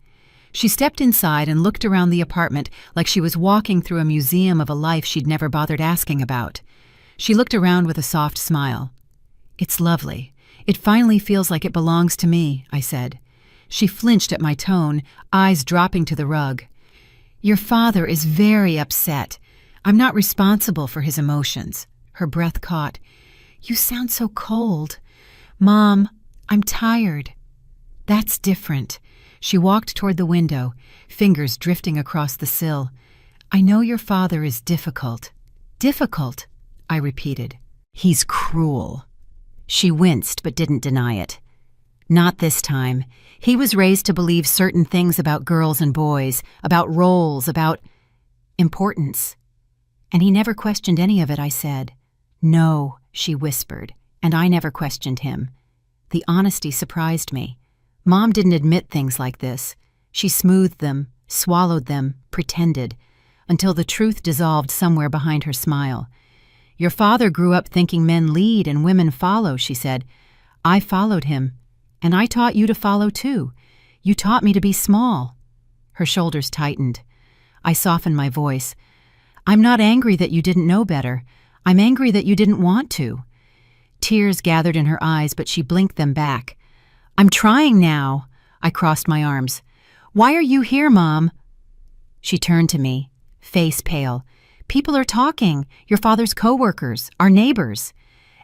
She stepped inside and looked around the apartment like she was walking through a museum of a life she'd never bothered asking about. She looked around with a soft smile. "It's lovely. It finally feels like it belongs to me," I said. She flinched at my tone, eyes dropping to the rug. "Your father is very upset. I'm not responsible for his emotions." Her breath caught. "You sound so cold." "Mom, I'm tired." "That's different." She walked toward the window, fingers drifting across the sill. "I know your father is difficult." "Difficult," I repeated. "He's cruel." She winced but didn't deny it. "Not this time. He was raised to believe certain things about girls and boys, about roles, about importance. And he never questioned any of it," I said. "No," she whispered, and I never questioned him. The honesty surprised me. Mom didn't admit things like this. She smoothed them, swallowed them, pretended, until the truth dissolved somewhere behind her smile. Your father grew up thinking men lead and women follow, she said. I followed him, and I taught you to follow too. You taught me to be small. Her shoulders tightened. I softened my voice. I'm not angry that you didn't know better. I'm angry that you didn't want to. Tears gathered in her eyes, but she blinked them back. I'm trying now. I crossed my arms. Why are you here, Mom? She turned to me, face pale. People are talking. Your father's co-workers, our neighbors.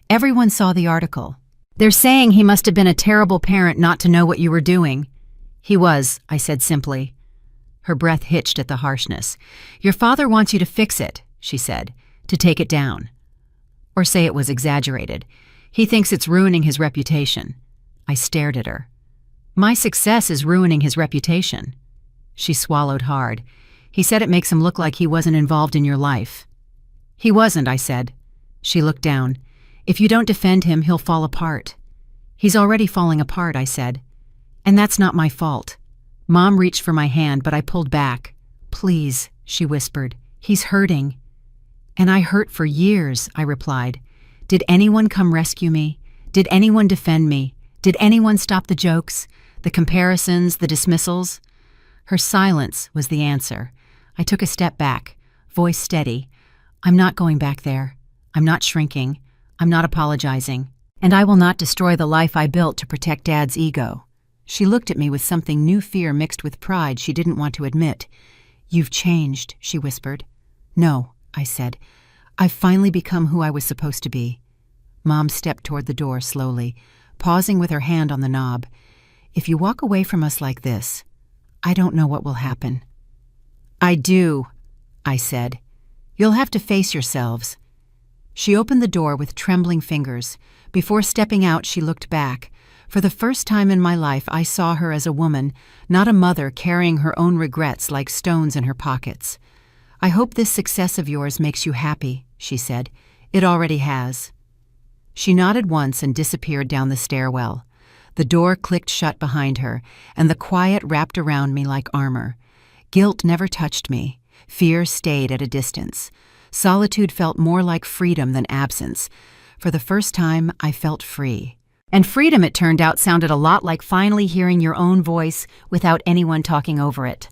Everyone saw the article. They're saying he must have been a terrible parent not to know what you were doing. He was, I said simply. Her breath hitched at the harshness. Your father wants you to fix it, she said, to take it down. Or say it was exaggerated. He thinks it's ruining his reputation. I stared at her. My success is ruining his reputation. She swallowed hard. He said it makes him look like he wasn't involved in your life. He wasn't, I said. She looked down. If you don't defend him, he'll fall apart. He's already falling apart, I said. And that's not my fault. Mom reached for my hand, but I pulled back. Please, she whispered. He's hurting. And I hurt for years, I replied. Did anyone come rescue me? Did anyone defend me? Did anyone stop the jokes, the comparisons, the dismissals? Her silence was the answer. I took a step back, voice steady. I'm not going back there. I'm not shrinking. I'm not apologizing. And I will not destroy the life I built to protect Dad's ego. She looked at me with something new fear mixed with pride she didn't want to admit. You've changed, she whispered. No, I said. I've finally become who I was supposed to be. Mom stepped toward the door slowly, pausing with her hand on the knob. If you walk away from us like this, I don't know what will happen. I do, I said. You'll have to face yourselves. She opened the door with trembling fingers. Before stepping out, she looked back. For the first time in my life, I saw her as a woman, not a mother carrying her own regrets like stones in her pockets. I hope this success of yours makes you happy, she said. It already has. She nodded once and disappeared down the stairwell. The door clicked shut behind her, and the quiet wrapped around me like armor. Guilt never touched me. Fear stayed at a distance. Solitude felt more like freedom than absence. For the first time, I felt free. And freedom, it turned out, sounded a lot like finally hearing your own voice without anyone talking over it.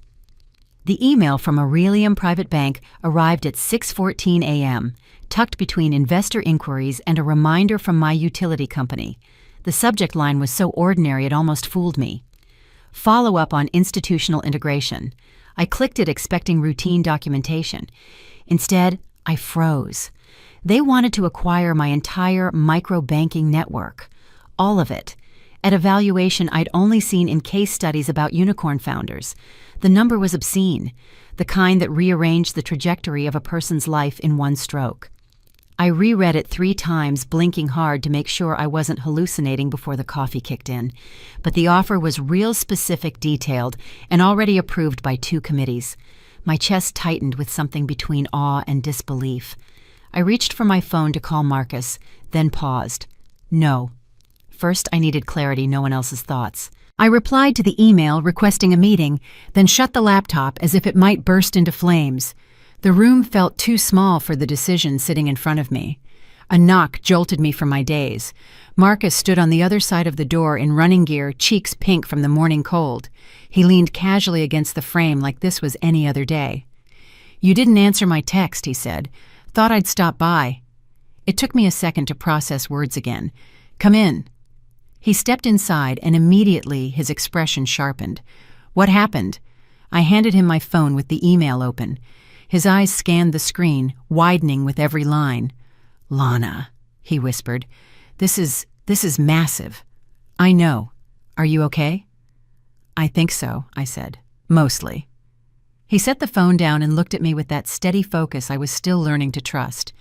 The email from Aurelium Private Bank arrived at 6:14 a.m., tucked between investor inquiries and a reminder from my utility company. The subject line was so ordinary it almost fooled me. Follow up on institutional integration. I clicked it expecting routine documentation. Instead, I froze. They wanted to acquire my entire micro-banking network. All of it. At a valuation I'd only seen in case studies about unicorn founders. The number was obscene, the kind that rearranged the trajectory of a person's life in one stroke. I reread it 3 times, blinking hard to make sure I wasn't hallucinating before the coffee kicked in. But the offer was real specific, detailed, and already approved by 2 committees. My chest tightened with something between awe and disbelief. I reached for my phone to call Marcus, then paused. No. First, I needed clarity, no one else's thoughts. I replied to the email requesting a meeting, then shut the laptop as if it might burst into flames. The room felt too small for the decision sitting in front of me. A knock jolted me from my daze. Marcus stood on the other side of the door in running gear, cheeks pink from the morning cold. He leaned casually against the frame like this was any other day. You didn't answer my text, he said. Thought I'd stop by. It took me a second to process words again. Come in. He stepped inside, and immediately his expression sharpened. What happened? I handed him my phone with the email open. His eyes scanned the screen, widening with every line. Lana, he whispered. This is massive. I know. Are you okay? I think so, I said. Mostly. He set the phone down and looked at me with that steady focus I was still learning to trust.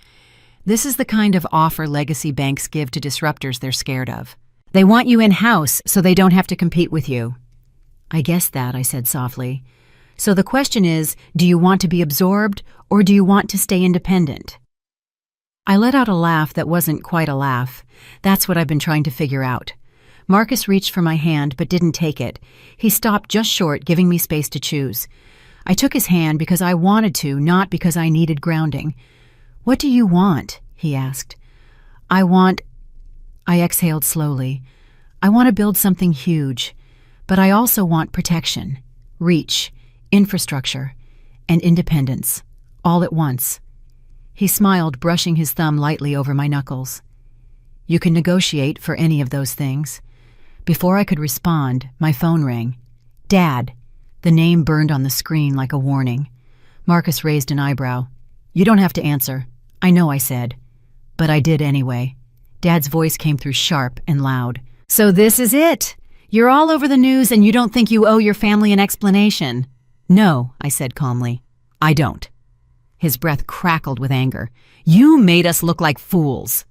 This is the kind of offer legacy banks give to disruptors they're scared of. They want you in-house so they don't have to compete with you. I guessed that, I said softly. So the question is, do you want to be absorbed or do you want to stay independent? I let out a laugh that wasn't quite a laugh. That's what I've been trying to figure out. Marcus reached for my hand but didn't take it. He stopped just short, giving me space to choose. I took his hand because I wanted to, not because I needed grounding. What do you want? he asked. I exhaled slowly. I want to build something huge, but I also want protection, reach, infrastructure, and independence, all at once. He smiled, brushing his thumb lightly over my knuckles. You can negotiate for any of those things. Before I could respond, my phone rang. Dad. The name burned on the screen like a warning. Marcus raised an eyebrow. You don't have to answer. I know, I said. But I did anyway. Dad's voice came through sharp and loud. So this is it. You're all over the news and you don't think you owe your family an explanation. No, I said calmly. I don't. His breath crackled with anger. You made us look like fools.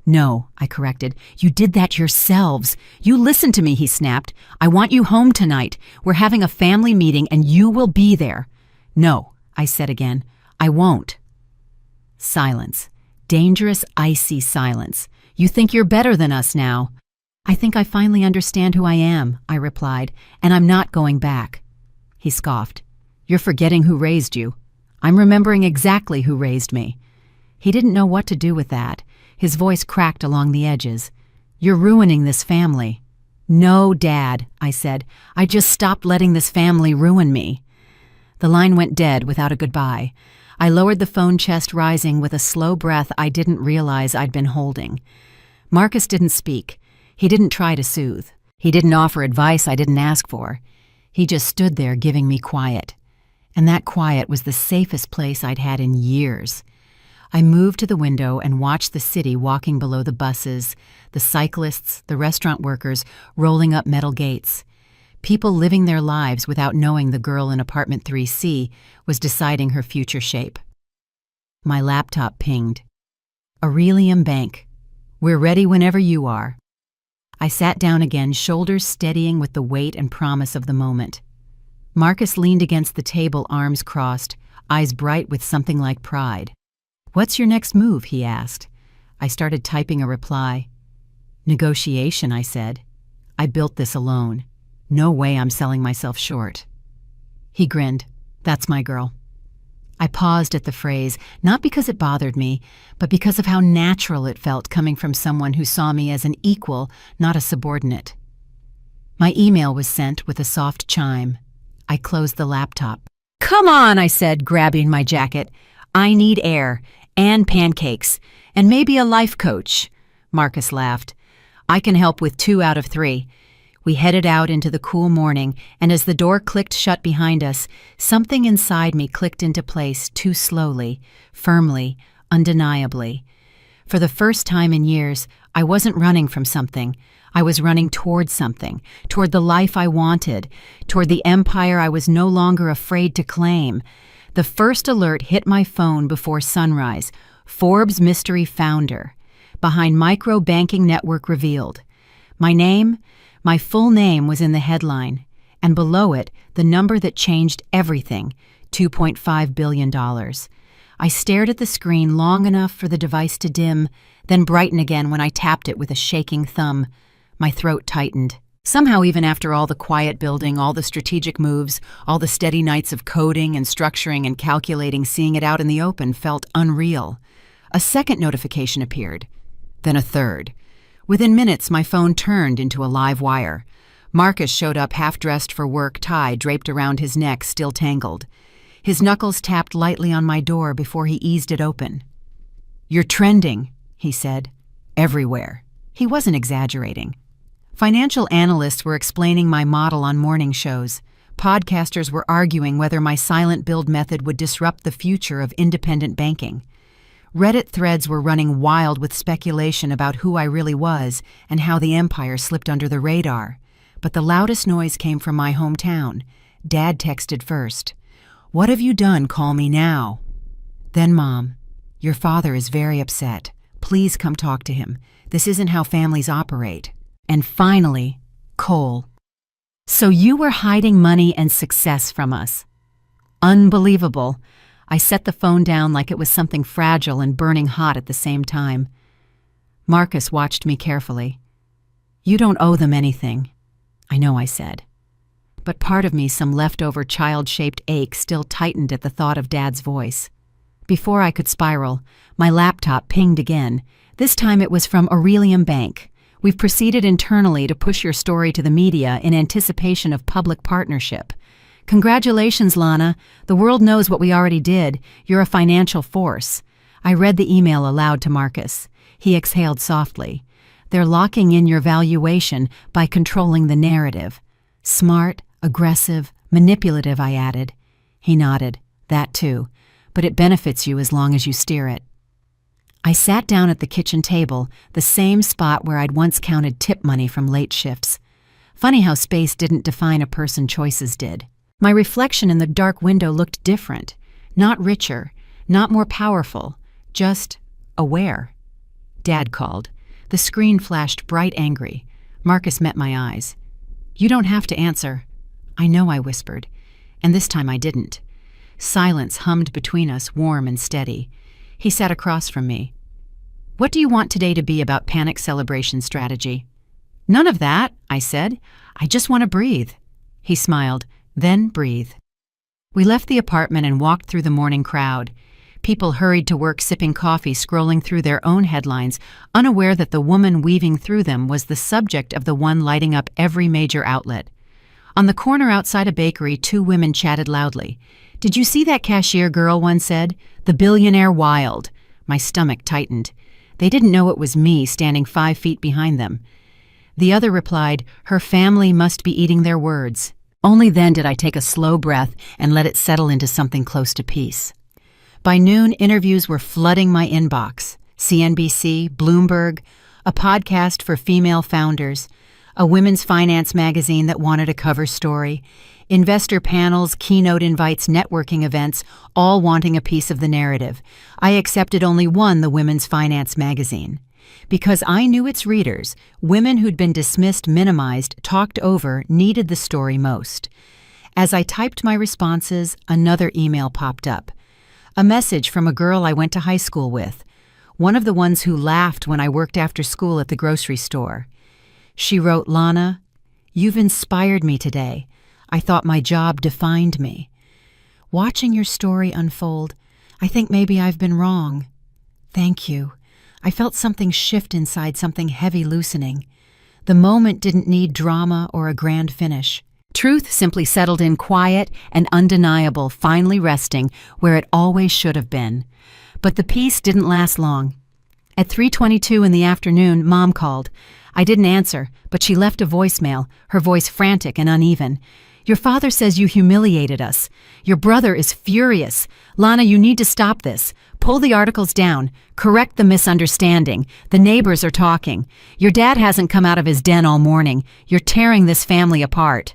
No, I corrected. You did that yourselves. You listened to me, he snapped. I want you home tonight. We're having a family meeting and you will be there. No, I said again. I won't. Silence. Dangerous, icy silence. You think you're better than us now. I think I finally understand who I am, I replied, and I'm not going back. He scoffed. You're forgetting who raised you. I'm remembering exactly who raised me. He didn't know what to do with that. His voice cracked along the edges. You're ruining this family. No, Dad, I said. I just stopped letting this family ruin me. The line went dead without a goodbye. I lowered the phone, chest rising with a slow breath I didn't realize I'd been holding. Marcus didn't speak. He didn't try to soothe. He didn't offer advice I didn't ask for. He just stood there giving me quiet. And that quiet was the safest place I'd had in years. I moved to the window and watched the city walking below the buses, the cyclists, the restaurant workers rolling up metal gates. People living their lives without knowing the girl in apartment 3C was deciding her future shape. My laptop pinged. Aurelium Bank. We're ready whenever you are. I sat down again, shoulders steadying with the weight and promise of the moment. Marcus leaned against the table, arms crossed, eyes bright with something like pride. What's your next move? He asked. I started typing a reply. Negotiation, I said. I built this alone. No way I'm selling myself short. He grinned. That's my girl. I paused at the phrase, not because it bothered me, but because of how natural it felt coming from someone who saw me as an equal, not a subordinate. My email was sent with a soft chime. I closed the laptop. Come on, I said, grabbing my jacket. I need air, and pancakes, and maybe a life coach. Marcus laughed. I can help with 2 out of 3. We headed out into the cool morning, and as the door clicked shut behind us, something inside me clicked into place too slowly, firmly, undeniably. For the first time in years, I wasn't running from something. I was running toward something, toward the life I wanted, toward the empire I was no longer afraid to claim. The first alert hit my phone before sunrise. Forbes mystery founder. Behind micro banking network revealed. My name, my full name was in the headline, and below it, the number that changed everything, $2.5 billion. I stared at the screen long enough for the device to dim, then brighten again when I tapped it with a shaking thumb. My throat tightened. Somehow, even after all the quiet building, all the strategic moves, all the steady nights of coding and structuring and calculating, seeing it out in the open felt unreal. A second notification appeared, then a third. Within minutes, my phone turned into a live wire. Marcus showed up half-dressed for work, tie draped around his neck, still tangled. His knuckles tapped lightly on my door before he eased it open. You're trending, he said. Everywhere. He wasn't exaggerating. Financial analysts were explaining my model on morning shows. Podcasters were arguing whether my silent build method would disrupt the future of independent banking. Reddit threads were running wild with speculation about who I really was and how the empire slipped under the radar. But the loudest noise came from my hometown. Dad texted first. What have you done? Call me now. Then Mom. Your father is very upset. Please come talk to him. This isn't how families operate. And finally, Cole. So you were hiding money and success from us. Unbelievable. I set the phone down like it was something fragile and burning hot at the same time. Marcus watched me carefully. You don't owe them anything. I know, I said. But part of me, some leftover child-shaped ache, still tightened at the thought of Dad's voice. Before I could spiral, my laptop pinged again. This time it was from Aurelium Bank. We've proceeded internally to push your story to the media in anticipation of public partnership. Congratulations, Lana. The world knows what we already did. You're a financial force. I read the email aloud to Marcus. He exhaled softly. They're locking in your valuation by controlling the narrative. Smart, aggressive, manipulative, I added. He nodded. That too. But it benefits you as long as you steer it. I sat down at the kitchen table, the same spot where I'd once counted tip money from late shifts. Funny how space didn't define a person, choices did. My reflection in the dark window looked different. Not richer, not more powerful, just aware. Dad called. The screen flashed bright angry. Marcus met my eyes. You don't have to answer. I know, I whispered. And this time I didn't. Silence hummed between us, warm and steady. He sat across from me. What do you want today to be about panic celebration strategy? None of that, I said. I just want to breathe. He smiled. Then breathe. We left the apartment and walked through the morning crowd. People hurried to work sipping coffee, scrolling through their own headlines, unaware that the woman weaving through them was the subject of the one lighting up every major outlet. On the corner outside a bakery, two women chatted loudly. Did you see that cashier girl, one said? The billionaire wild. My stomach tightened. They didn't know it was me standing 5 feet behind them. The other replied, her family must be eating their words. Only then did I take a slow breath and let it settle into something close to peace. By noon, interviews were flooding my inbox. CNBC, Bloomberg, a podcast for female founders, a women's finance magazine that wanted a cover story, investor panels, keynote invites, networking events, all wanting a piece of the narrative. I accepted only one, the Women's Finance magazine. Because I knew its readers, women who'd been dismissed, minimized, talked over, needed the story most. As I typed my responses, another email popped up. A message from a girl I went to high school with, one of the ones who laughed when I worked after school at the grocery store. She wrote, Lana, you've inspired me today. I thought my job defined me. Watching your story unfold, I think maybe I've been wrong. Thank you. I felt something shift inside, something heavy loosening. The moment didn't need drama or a grand finish. Truth simply settled in, quiet and undeniable, finally resting where it always should have been. But the peace didn't last long. At 3:22 in the afternoon, Mom called. I didn't answer, but she left a voicemail, her voice frantic and uneven. Your father says you humiliated us. Your brother is furious. Lana, you need to stop this. Pull the articles down. Correct the misunderstanding. The neighbors are talking. Your dad hasn't come out of his den all morning. You're tearing this family apart.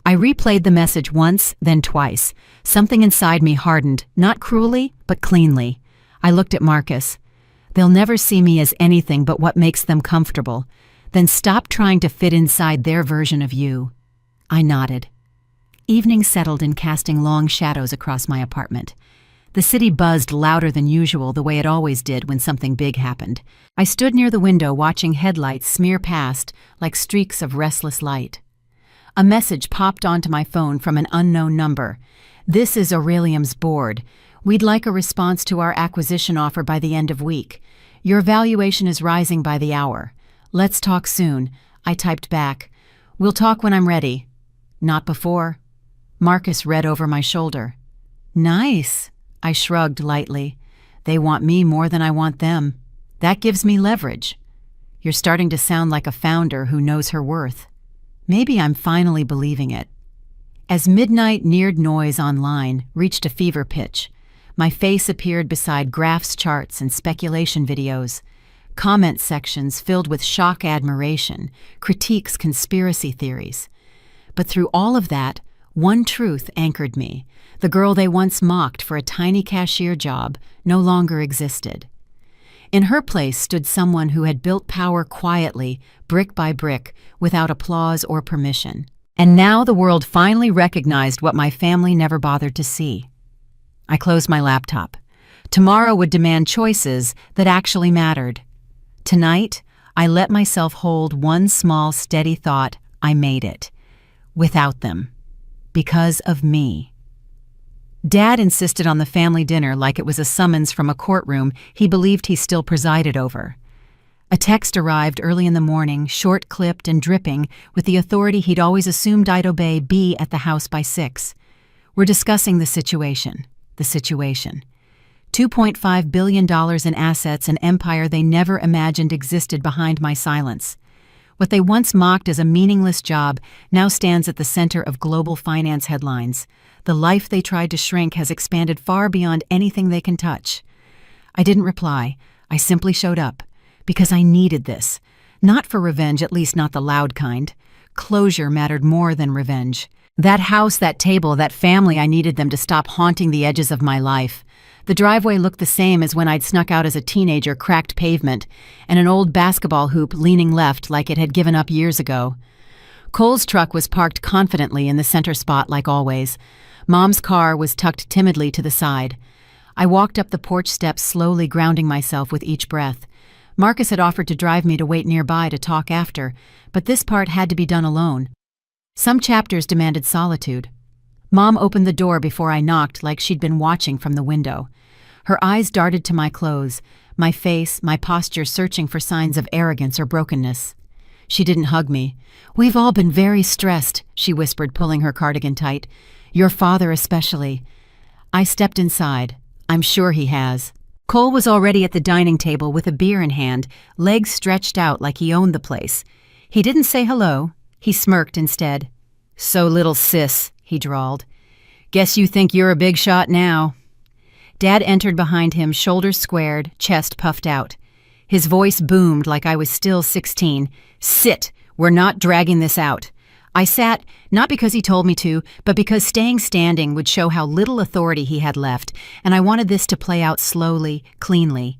I replayed the message once, then twice. Something inside me hardened, not cruelly, but cleanly. I looked at Marcus. They'll never see me as anything but what makes them comfortable. Then stop trying to fit inside their version of you. I nodded. Evening settled in, casting long shadows across my apartment. The city buzzed louder than usual, the way it always did when something big happened. I stood near the window watching headlights smear past like streaks of restless light. A message popped onto my phone from an unknown number. This is Aurelium's board. We'd like a response to our acquisition offer by the end of week. Your valuation is rising by the hour. Let's talk soon. I typed back. We'll talk when I'm ready. Not before. Marcus read over my shoulder. Nice. I shrugged lightly. They want me more than I want them. That gives me leverage. You're starting to sound like a founder who knows her worth. Maybe I'm finally believing it. As midnight neared, noise online reached a fever pitch. My face appeared beside graphs, charts, and speculation videos. Comment sections filled with shock admiration, critiques, conspiracy theories. But through all of that, one truth anchored me. The girl they once mocked for a tiny cashier job no longer existed. In her place stood someone who had built power quietly, brick by brick, without applause or permission. And now the world finally recognized what my family never bothered to see. I closed my laptop. Tomorrow would demand choices that actually mattered. Tonight, I let myself hold one small, steady thought. I made it. Without them. Because of me. Dad insisted on the family dinner like it was a summons from a courtroom he believed he still presided over. A text arrived early in the morning, short-clipped and dripping, with the authority he'd always assumed I'd obey be at the house by 6. We're discussing the situation. The situation. $2.5 billion in assets, an empire they never imagined existed behind my silence. What they once mocked as a meaningless job now stands at the center of global finance headlines. The life they tried to shrink has expanded far beyond anything they can touch. I didn't reply. I simply showed up. Because I needed this. Not for revenge, at least not the loud kind. Closure mattered more than revenge. That house, that table, that family, I needed them to stop haunting the edges of my life. The driveway looked the same as when I'd snuck out as a teenager, cracked pavement, and an old basketball hoop leaning left like it had given up years ago. Cole's truck was parked confidently in the center spot like always. Mom's car was tucked timidly to the side. I walked up the porch steps slowly, grounding myself with each breath. Marcus had offered to drive me to wait nearby to talk after, but this part had to be done alone. Some chapters demanded solitude. Mom opened the door before I knocked like she'd been watching from the window. Her eyes darted to my clothes, my face, my posture searching for signs of arrogance or brokenness. She didn't hug me. "We've all been very stressed," she whispered, pulling her cardigan tight. "Your father especially." I stepped inside. I'm sure he has. Cole was already at the dining table with a beer in hand, legs stretched out like he owned the place. He didn't say hello. He smirked instead. "So little sis," he drawled. "Guess you think you're a big shot now." Dad entered behind him, shoulders squared, chest puffed out. His voice boomed like I was still 16. "Sit! We're not dragging this out." I sat, not because he told me to, but because staying standing would show how little authority he had left, and I wanted this to play out slowly, cleanly.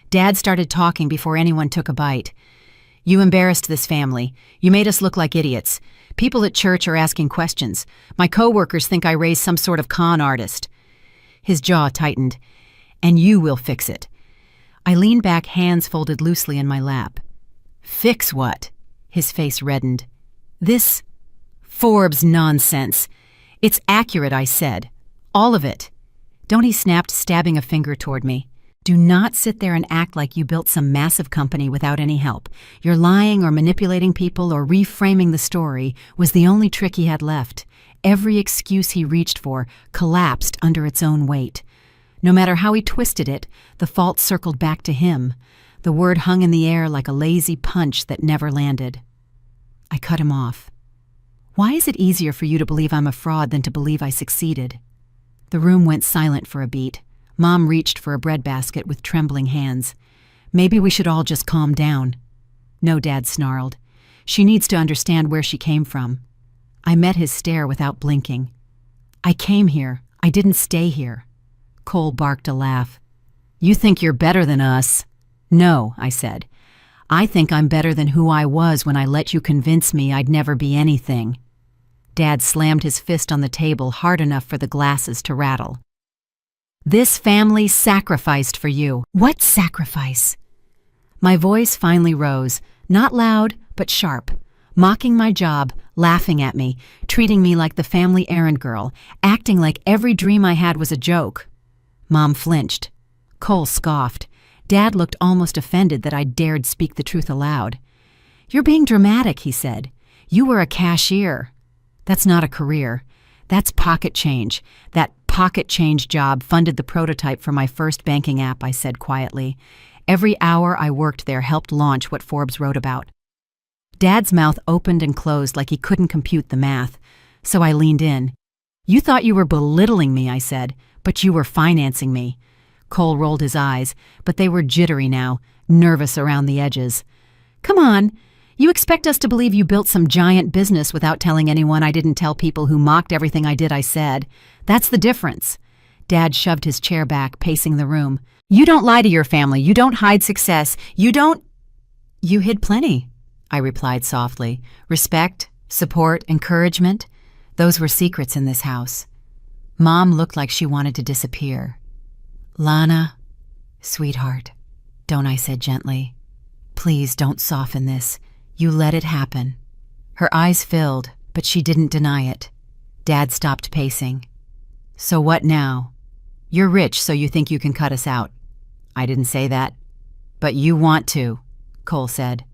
Dad started talking before anyone took a bite. "You embarrassed this family. You made us look like idiots. People at church are asking questions. My coworkers think I raised some sort of con artist." His jaw tightened. "And you will fix it." I leaned back, hands folded loosely in my lap. "Fix what?" His face reddened. "This Forbes nonsense. It's accurate," I said. "All of it." "Don't," he snapped, stabbing a finger toward me. "Do not sit there and act like you built some massive company without any help. You're lying or manipulating people or reframing the story was the only trick he had left. Every excuse he reached for collapsed under its own weight. No matter how he twisted it, the fault circled back to him. The word hung in the air like a lazy punch that never landed. I cut him off. "Why is it easier for you to believe I'm a fraud than to believe I succeeded?" The room went silent for a beat. Mom reached for a breadbasket with trembling hands. "Maybe we should all just calm down." "No," Dad snarled. "She needs to understand where she came from." I met his stare without blinking. "I came here. I didn't stay here." Cole barked a laugh. "You think you're better than us?" "No," I said. "I think I'm better than who I was when I let you convince me I'd never be anything." Dad slammed his fist on the table hard enough for the glasses to rattle. "This family sacrificed for you." "What sacrifice?" My voice finally rose, not loud, but sharp, mocking my job, laughing at me, treating me like the family errand girl, acting like every dream I had was a joke. Mom flinched. Cole scoffed. Dad looked almost offended that I dared speak the truth aloud. "You're being dramatic," he said. "You were a cashier." "That's not a career. That's pocket change. That pocket change job funded the prototype for my first banking app," I said quietly. "Every hour I worked there helped launch what Forbes wrote about." Dad's mouth opened and closed like he couldn't compute the math, so I leaned in. "You thought you were belittling me," I said, "but you were financing me." Cole rolled his eyes, but they were jittery now, nervous around the edges. "Come on. You expect us to believe you built some giant business without telling anyone I didn't tell people who mocked everything I did," I said. "That's the difference." Dad shoved his chair back, pacing the room. "You don't lie to your family. You don't hide success. You don't—" "You hid plenty," I replied softly. "Respect, support, encouragement. Those were secrets in this house." Mom looked like she wanted to disappear. "Lana, sweetheart, don't," I said gently. "Please don't soften this. You let it happen." Her eyes filled, but she didn't deny it. Dad stopped pacing. So what now? You're rich, so you think you can cut us out. I didn't say that. But you want to, Cole said.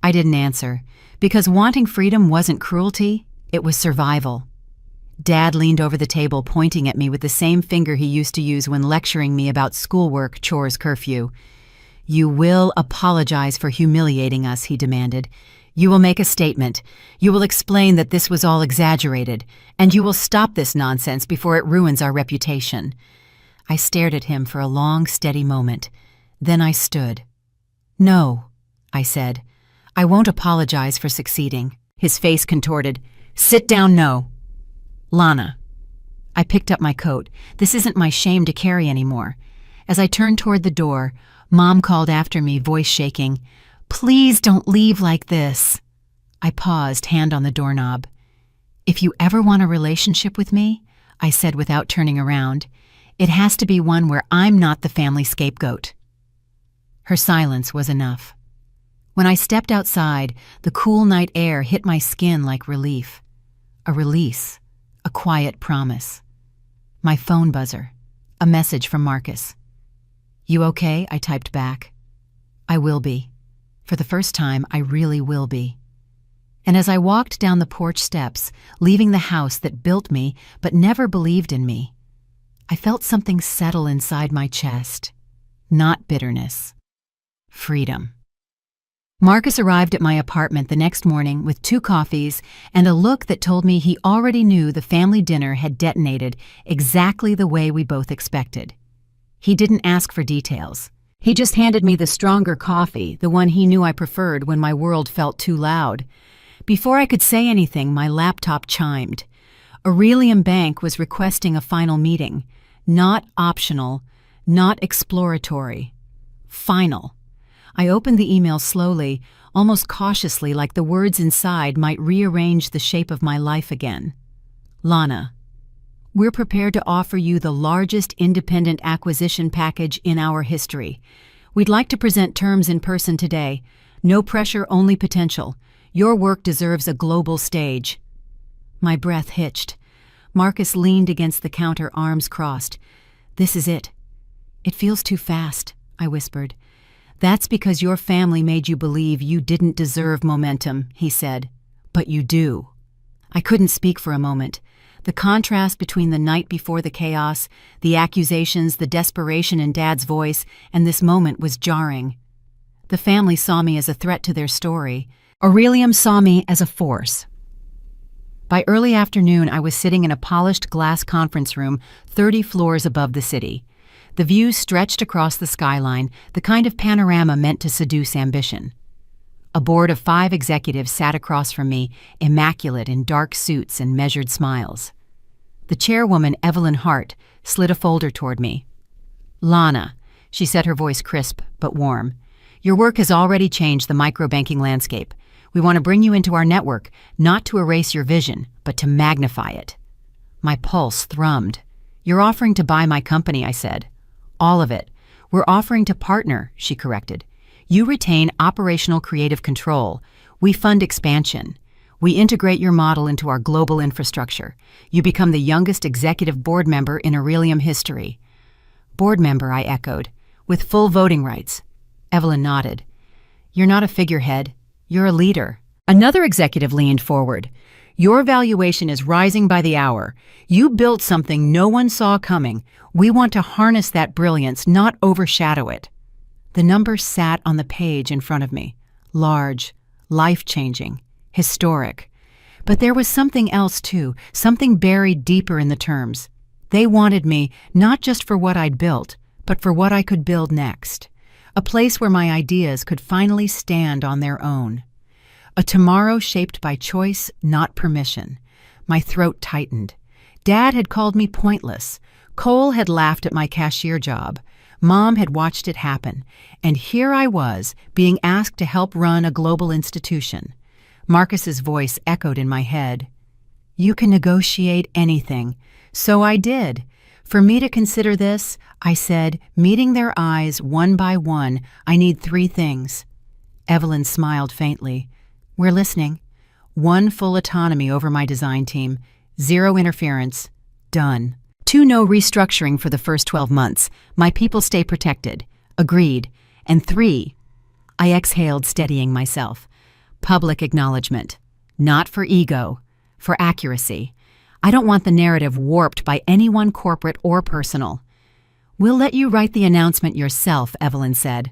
I didn't answer, because wanting freedom wasn't cruelty, it was survival. Dad leaned over the table, pointing at me with the same finger he used to use when lecturing me about schoolwork, chores, curfew. You will apologize for humiliating us, he demanded. You will make a statement. You will explain that this was all exaggerated, and you will stop this nonsense before it ruins our reputation. I stared at him for a long, steady moment. Then I stood. No, I said. I won't apologize for succeeding. His face contorted. Sit down, no. Lana. I picked up my coat. This isn't my shame to carry anymore. As I turned toward the door, Mom called after me, voice shaking. Please don't leave like this. I paused, hand on the doorknob. If you ever want a relationship with me, I said without turning around, it has to be one where I'm not the family scapegoat. Her silence was enough. When I stepped outside, the cool night air hit my skin like relief. A release, a quiet promise. My phone buzzer, a message from Marcus. You okay? I typed back. I will be. For the first time, I really will be. And as I walked down the porch steps, leaving the house that built me but never believed in me, I felt something settle inside my chest. Not bitterness. Freedom. Marcus arrived at my apartment the next morning with 2 coffees and a look that told me he already knew the family dinner had detonated exactly the way we both expected. He didn't ask for details. He just handed me the stronger coffee, the one he knew I preferred when my world felt too loud. Before I could say anything, my laptop chimed. Aurelium Bank was requesting a final meeting. Not optional, not exploratory. Final. I opened the email slowly, almost cautiously, like the words inside might rearrange the shape of my life again. Lana, we're prepared to offer you the largest independent acquisition package in our history. We'd like to present terms in person today. No pressure, only potential. Your work deserves a global stage. My breath hitched. Marcus leaned against the counter, arms crossed. This is it. It feels too fast, I whispered. That's because your family made you believe you didn't deserve momentum, he said. But you do. I couldn't speak for a moment. The contrast between the night before the chaos, the accusations, the desperation in Dad's voice, and this moment was jarring. The family saw me as a threat to their story. Aurelium saw me as a force. By early afternoon, I was sitting in a polished glass conference room 30 floors above the city. The view stretched across the skyline, the kind of panorama meant to seduce ambition. A board of 5 executives sat across from me, immaculate in dark suits and measured smiles. The chairwoman, Evelyn Hart, slid a folder toward me. Lana, she said, her voice crisp but warm, your work has already changed the microbanking landscape. We want to bring you into our network, not to erase your vision, but to magnify it. My pulse thrummed. You're offering to buy my company, I said. All of it. We're offering to partner, she corrected. You retain operational creative control. We fund expansion. We integrate your model into our global infrastructure. You become the youngest executive board member in Aurelium history. Board member, I echoed, with full voting rights. Evelyn nodded. You're not a figurehead. You're a leader. Another executive leaned forward. Your valuation is rising by the hour. You built something no one saw coming. We want to harness that brilliance, not overshadow it. The number sat on the page in front of me. Large, life-changing, historic. But there was something else too, something buried deeper in the terms. They wanted me not just for what I'd built, but for what I could build next. A place where my ideas could finally stand on their own. A tomorrow shaped by choice, not permission. My throat tightened. Dad had called me pointless. Cole had laughed at my cashier job. Mom had watched it happen. And here I was, being asked to help run a global institution. Marcus's voice echoed in my head. You can negotiate anything. So I did. For me to consider this, I said, meeting their eyes one by one, I need 3 things. Evelyn smiled faintly. We're listening. 1 full autonomy over my design team. 0 interference. Done. 2. No restructuring for the first 12 months. My people stay protected. Agreed. And 3. I exhaled, steadying myself. Public acknowledgement. Not for ego, for accuracy. I don't want the narrative warped by anyone corporate or personal. We'll let you write the announcement yourself, Evelyn said.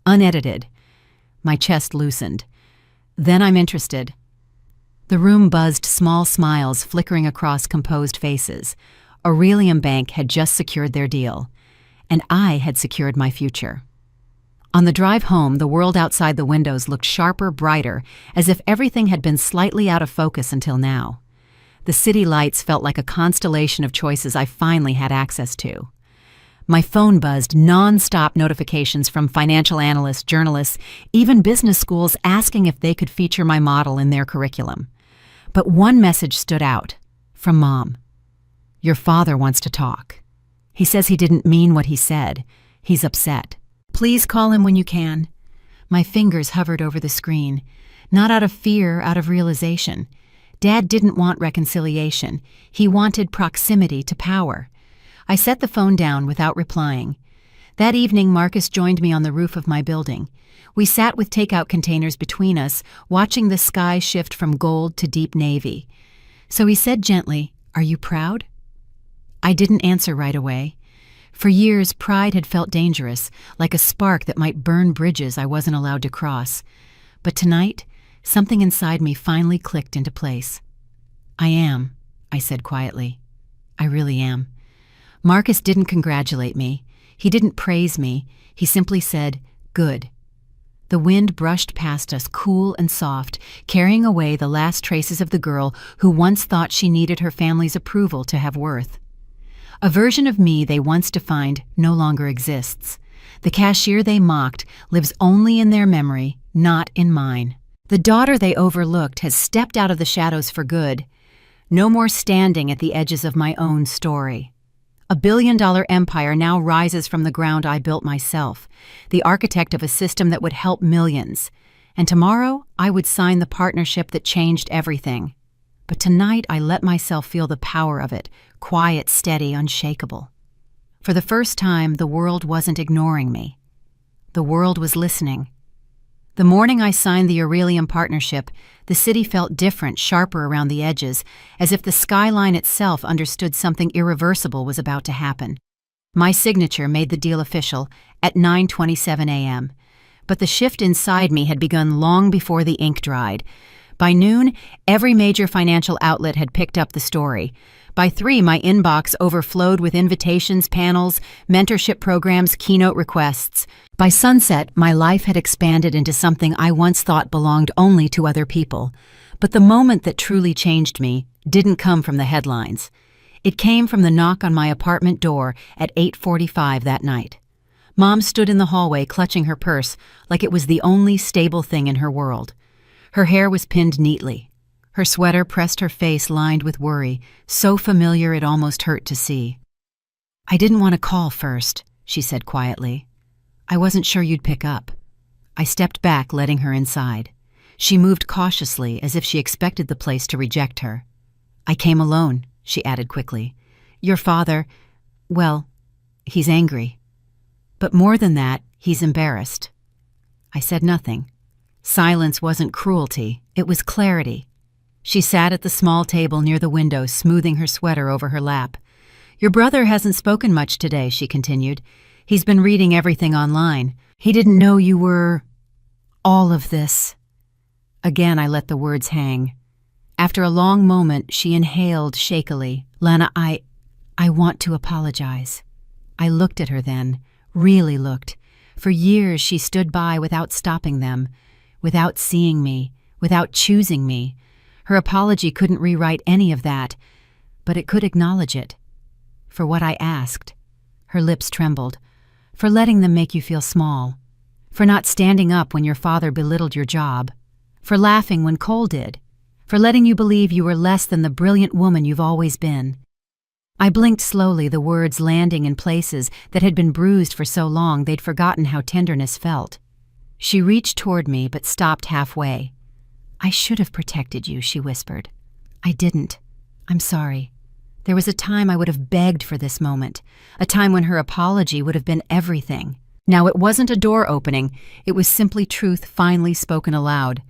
Unedited. My chest loosened. Then I'm interested. The room buzzed, small smiles flickering across composed faces. Aurelium Bank had just secured their deal, and I had secured my future. On the drive home, the world outside the windows looked sharper, brighter, as if everything had been slightly out of focus until now. The city lights felt like a constellation of choices I finally had access to. My phone buzzed, non-stop notifications from financial analysts, journalists, even business schools asking if they could feature my model in their curriculum. But one message stood out, from Mom. Your father wants to talk. He says he didn't mean what he said. He's upset. Please call him when you can. My fingers hovered over the screen, not out of fear, out of realization. Dad didn't want reconciliation. He wanted proximity to power. I set the phone down without replying. That evening, Marcus joined me on the roof of my building. We sat with takeout containers between us, watching the sky shift from gold to deep navy. So he said gently, "Are you proud?" I didn't answer right away. For years, pride had felt dangerous, like a spark that might burn bridges I wasn't allowed to cross. But tonight, something inside me finally clicked into place. I am, I said quietly. I really am. Marcus didn't congratulate me. He didn't praise me. He simply said, "Good." The wind brushed past us, cool and soft, carrying away the last traces of the girl who once thought she needed her family's approval to have worth. A version of me they once defined no longer exists. The cashier they mocked lives only in their memory, not in mine. The daughter they overlooked has stepped out of the shadows for good. No more standing at the edges of my own story. A billion-dollar empire now rises from the ground I built myself, the architect of a system that would help millions. And tomorrow, I would sign the partnership that changed everything. But tonight, I let myself feel the power of it, quiet, steady, unshakable. For the first time, the world wasn't ignoring me. The world was listening. The morning I signed the Aurelium partnership, the city felt different, sharper around the edges, as if the skyline itself understood something irreversible was about to happen. My signature made the deal official at 9:27 a.m., but the shift inside me had begun long before the ink dried. By noon, every major financial outlet had picked up the story. By 3, my inbox overflowed with invitations, panels, mentorship programs, keynote requests. By sunset, my life had expanded into something I once thought belonged only to other people. But the moment that truly changed me didn't come from the headlines. It came from the knock on my apartment door at 8:45 that night. Mom stood in the hallway clutching her purse like it was the only stable thing in her world. Her hair was pinned neatly. Her sweater pressed her face lined with worry, so familiar it almost hurt to see. "I didn't want to call first," she said quietly. "I wasn't sure you'd pick up." I stepped back, letting her inside. She moved cautiously, as if she expected the place to reject her. "I came alone," she added quickly. "Your father, well, he's angry. But more than that, he's embarrassed." I said nothing. Silence wasn't cruelty, it was clarity. She sat at the small table near the window, smoothing her sweater over her lap. "Your brother hasn't spoken much today," she continued. "He's been reading everything online. He didn't know you were... all of this." Again, I let the words hang. After a long moment, she inhaled shakily. "Lana, I want to apologize." I looked at her then, really looked. For years, she stood by without stopping them, without seeing me, without choosing me. Her apology couldn't rewrite any of that, but it could acknowledge it. For what I asked. Her lips trembled. For letting them make you feel small. For not standing up when your father belittled your job. For laughing when Cole did. For letting you believe you were less than the brilliant woman you've always been. I blinked slowly, the words landing in places that had been bruised for so long they'd forgotten how tenderness felt. She reached toward me but stopped halfway. "I should have protected you," she whispered. "I didn't. I'm sorry. There was a time I would have begged for this moment, a time when her apology would have been everything. Now it wasn't a door opening, it was simply truth finally spoken aloud.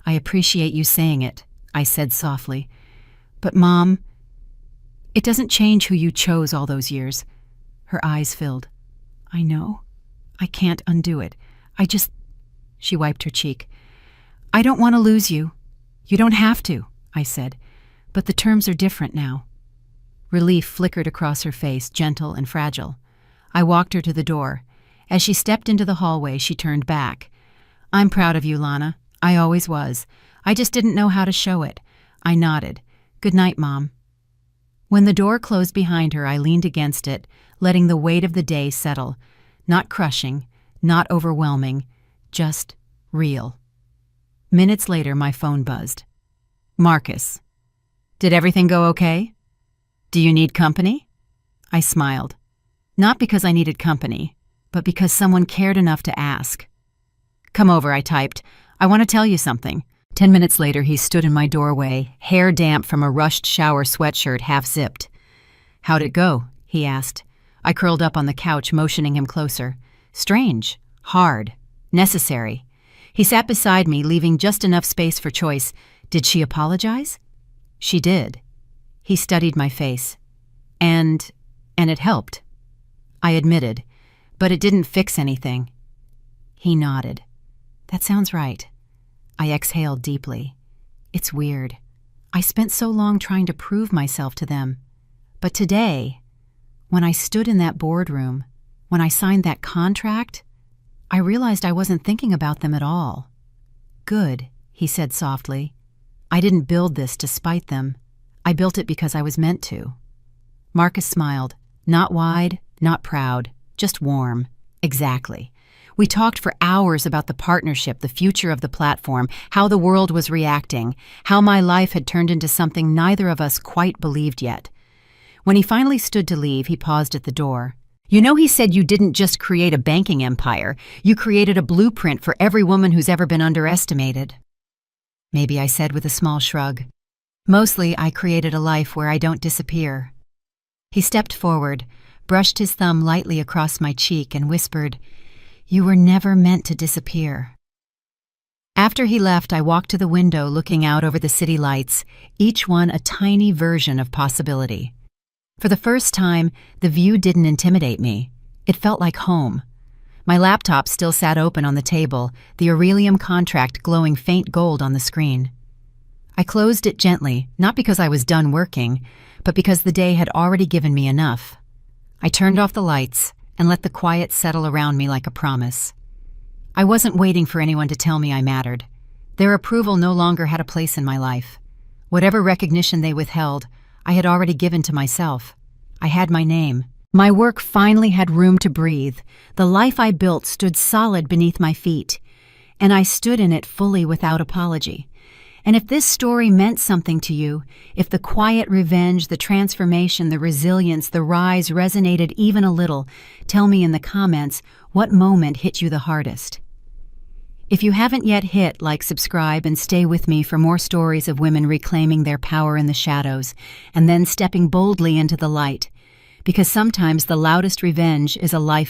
"I appreciate you saying it," I said softly. "But Mom, it doesn't change who you chose all those years." Her eyes filled. "I know. I can't undo it. She wiped her cheek. "I don't want to lose you. You don't have to," I said. "But the terms are different now." Relief flickered across her face, gentle and fragile. I walked her to the door. As she stepped into the hallway, she turned back. "I'm proud of you, Lana. I always was. I just didn't know how to show it." I nodded. "Good night, Mom." When the door closed behind her, I leaned against it, letting the weight of the day settle. Not crushing, not overwhelming, just real. Minutes later, my phone buzzed. "Marcus. Did everything go okay? Do you need company?" I smiled. Not because I needed company, but because someone cared enough to ask. "Come over," I typed. "I want to tell you something." 10 minutes later, he stood in my doorway, hair damp from a rushed shower sweatshirt half-zipped. "How'd it go?" he asked. I curled up on the couch, motioning him closer. "Strange. Hard. Necessary." He sat beside me, leaving just enough space for choice. "Did she apologize?" "She did." He studied my face. And it helped." I admitted, "But it didn't fix anything." He nodded. "That sounds right." I exhaled deeply. It's weird. I spent so long trying to prove myself to them. But today, when I stood in that boardroom, when I signed that contract, I realized I wasn't thinking about them at all. "Good," he said softly. "I didn't build this to spite them. I built it because I was meant to." Marcus smiled. Not wide, not proud, just warm. Exactly. We talked for hours about the partnership, the future of the platform, how the world was reacting, how my life had turned into something neither of us quite believed yet. When he finally stood to leave, he paused at the door. "You know, he said you didn't just create a banking empire, you created a blueprint for every woman who's ever been underestimated." "Maybe," I said with a small shrug. "Mostly, I created a life where I don't disappear." He stepped forward, brushed his thumb lightly across my cheek, and whispered, "You were never meant to disappear." After he left, I walked to the window looking out over the city lights, each one a tiny version of possibility. For the first time, the view didn't intimidate me. It felt like home. My laptop still sat open on the table, the Aurelium contract glowing faint gold on the screen. I closed it gently, not because I was done working, but because the day had already given me enough. I turned off the lights and let the quiet settle around me like a promise. I wasn't waiting for anyone to tell me I mattered. Their approval no longer had a place in my life. Whatever recognition they withheld, I had already given to myself. I had my name. My work finally had room to breathe. The life I built stood solid beneath my feet, and I stood in it fully without apology. And if this story meant something to you, if the quiet revenge, the transformation, the resilience, the rise resonated even a little, tell me in the comments what moment hit you the hardest. If you haven't yet hit like, subscribe, and stay with me for more stories of women reclaiming their power in the shadows and then stepping boldly into the light. Because sometimes the loudest revenge is a life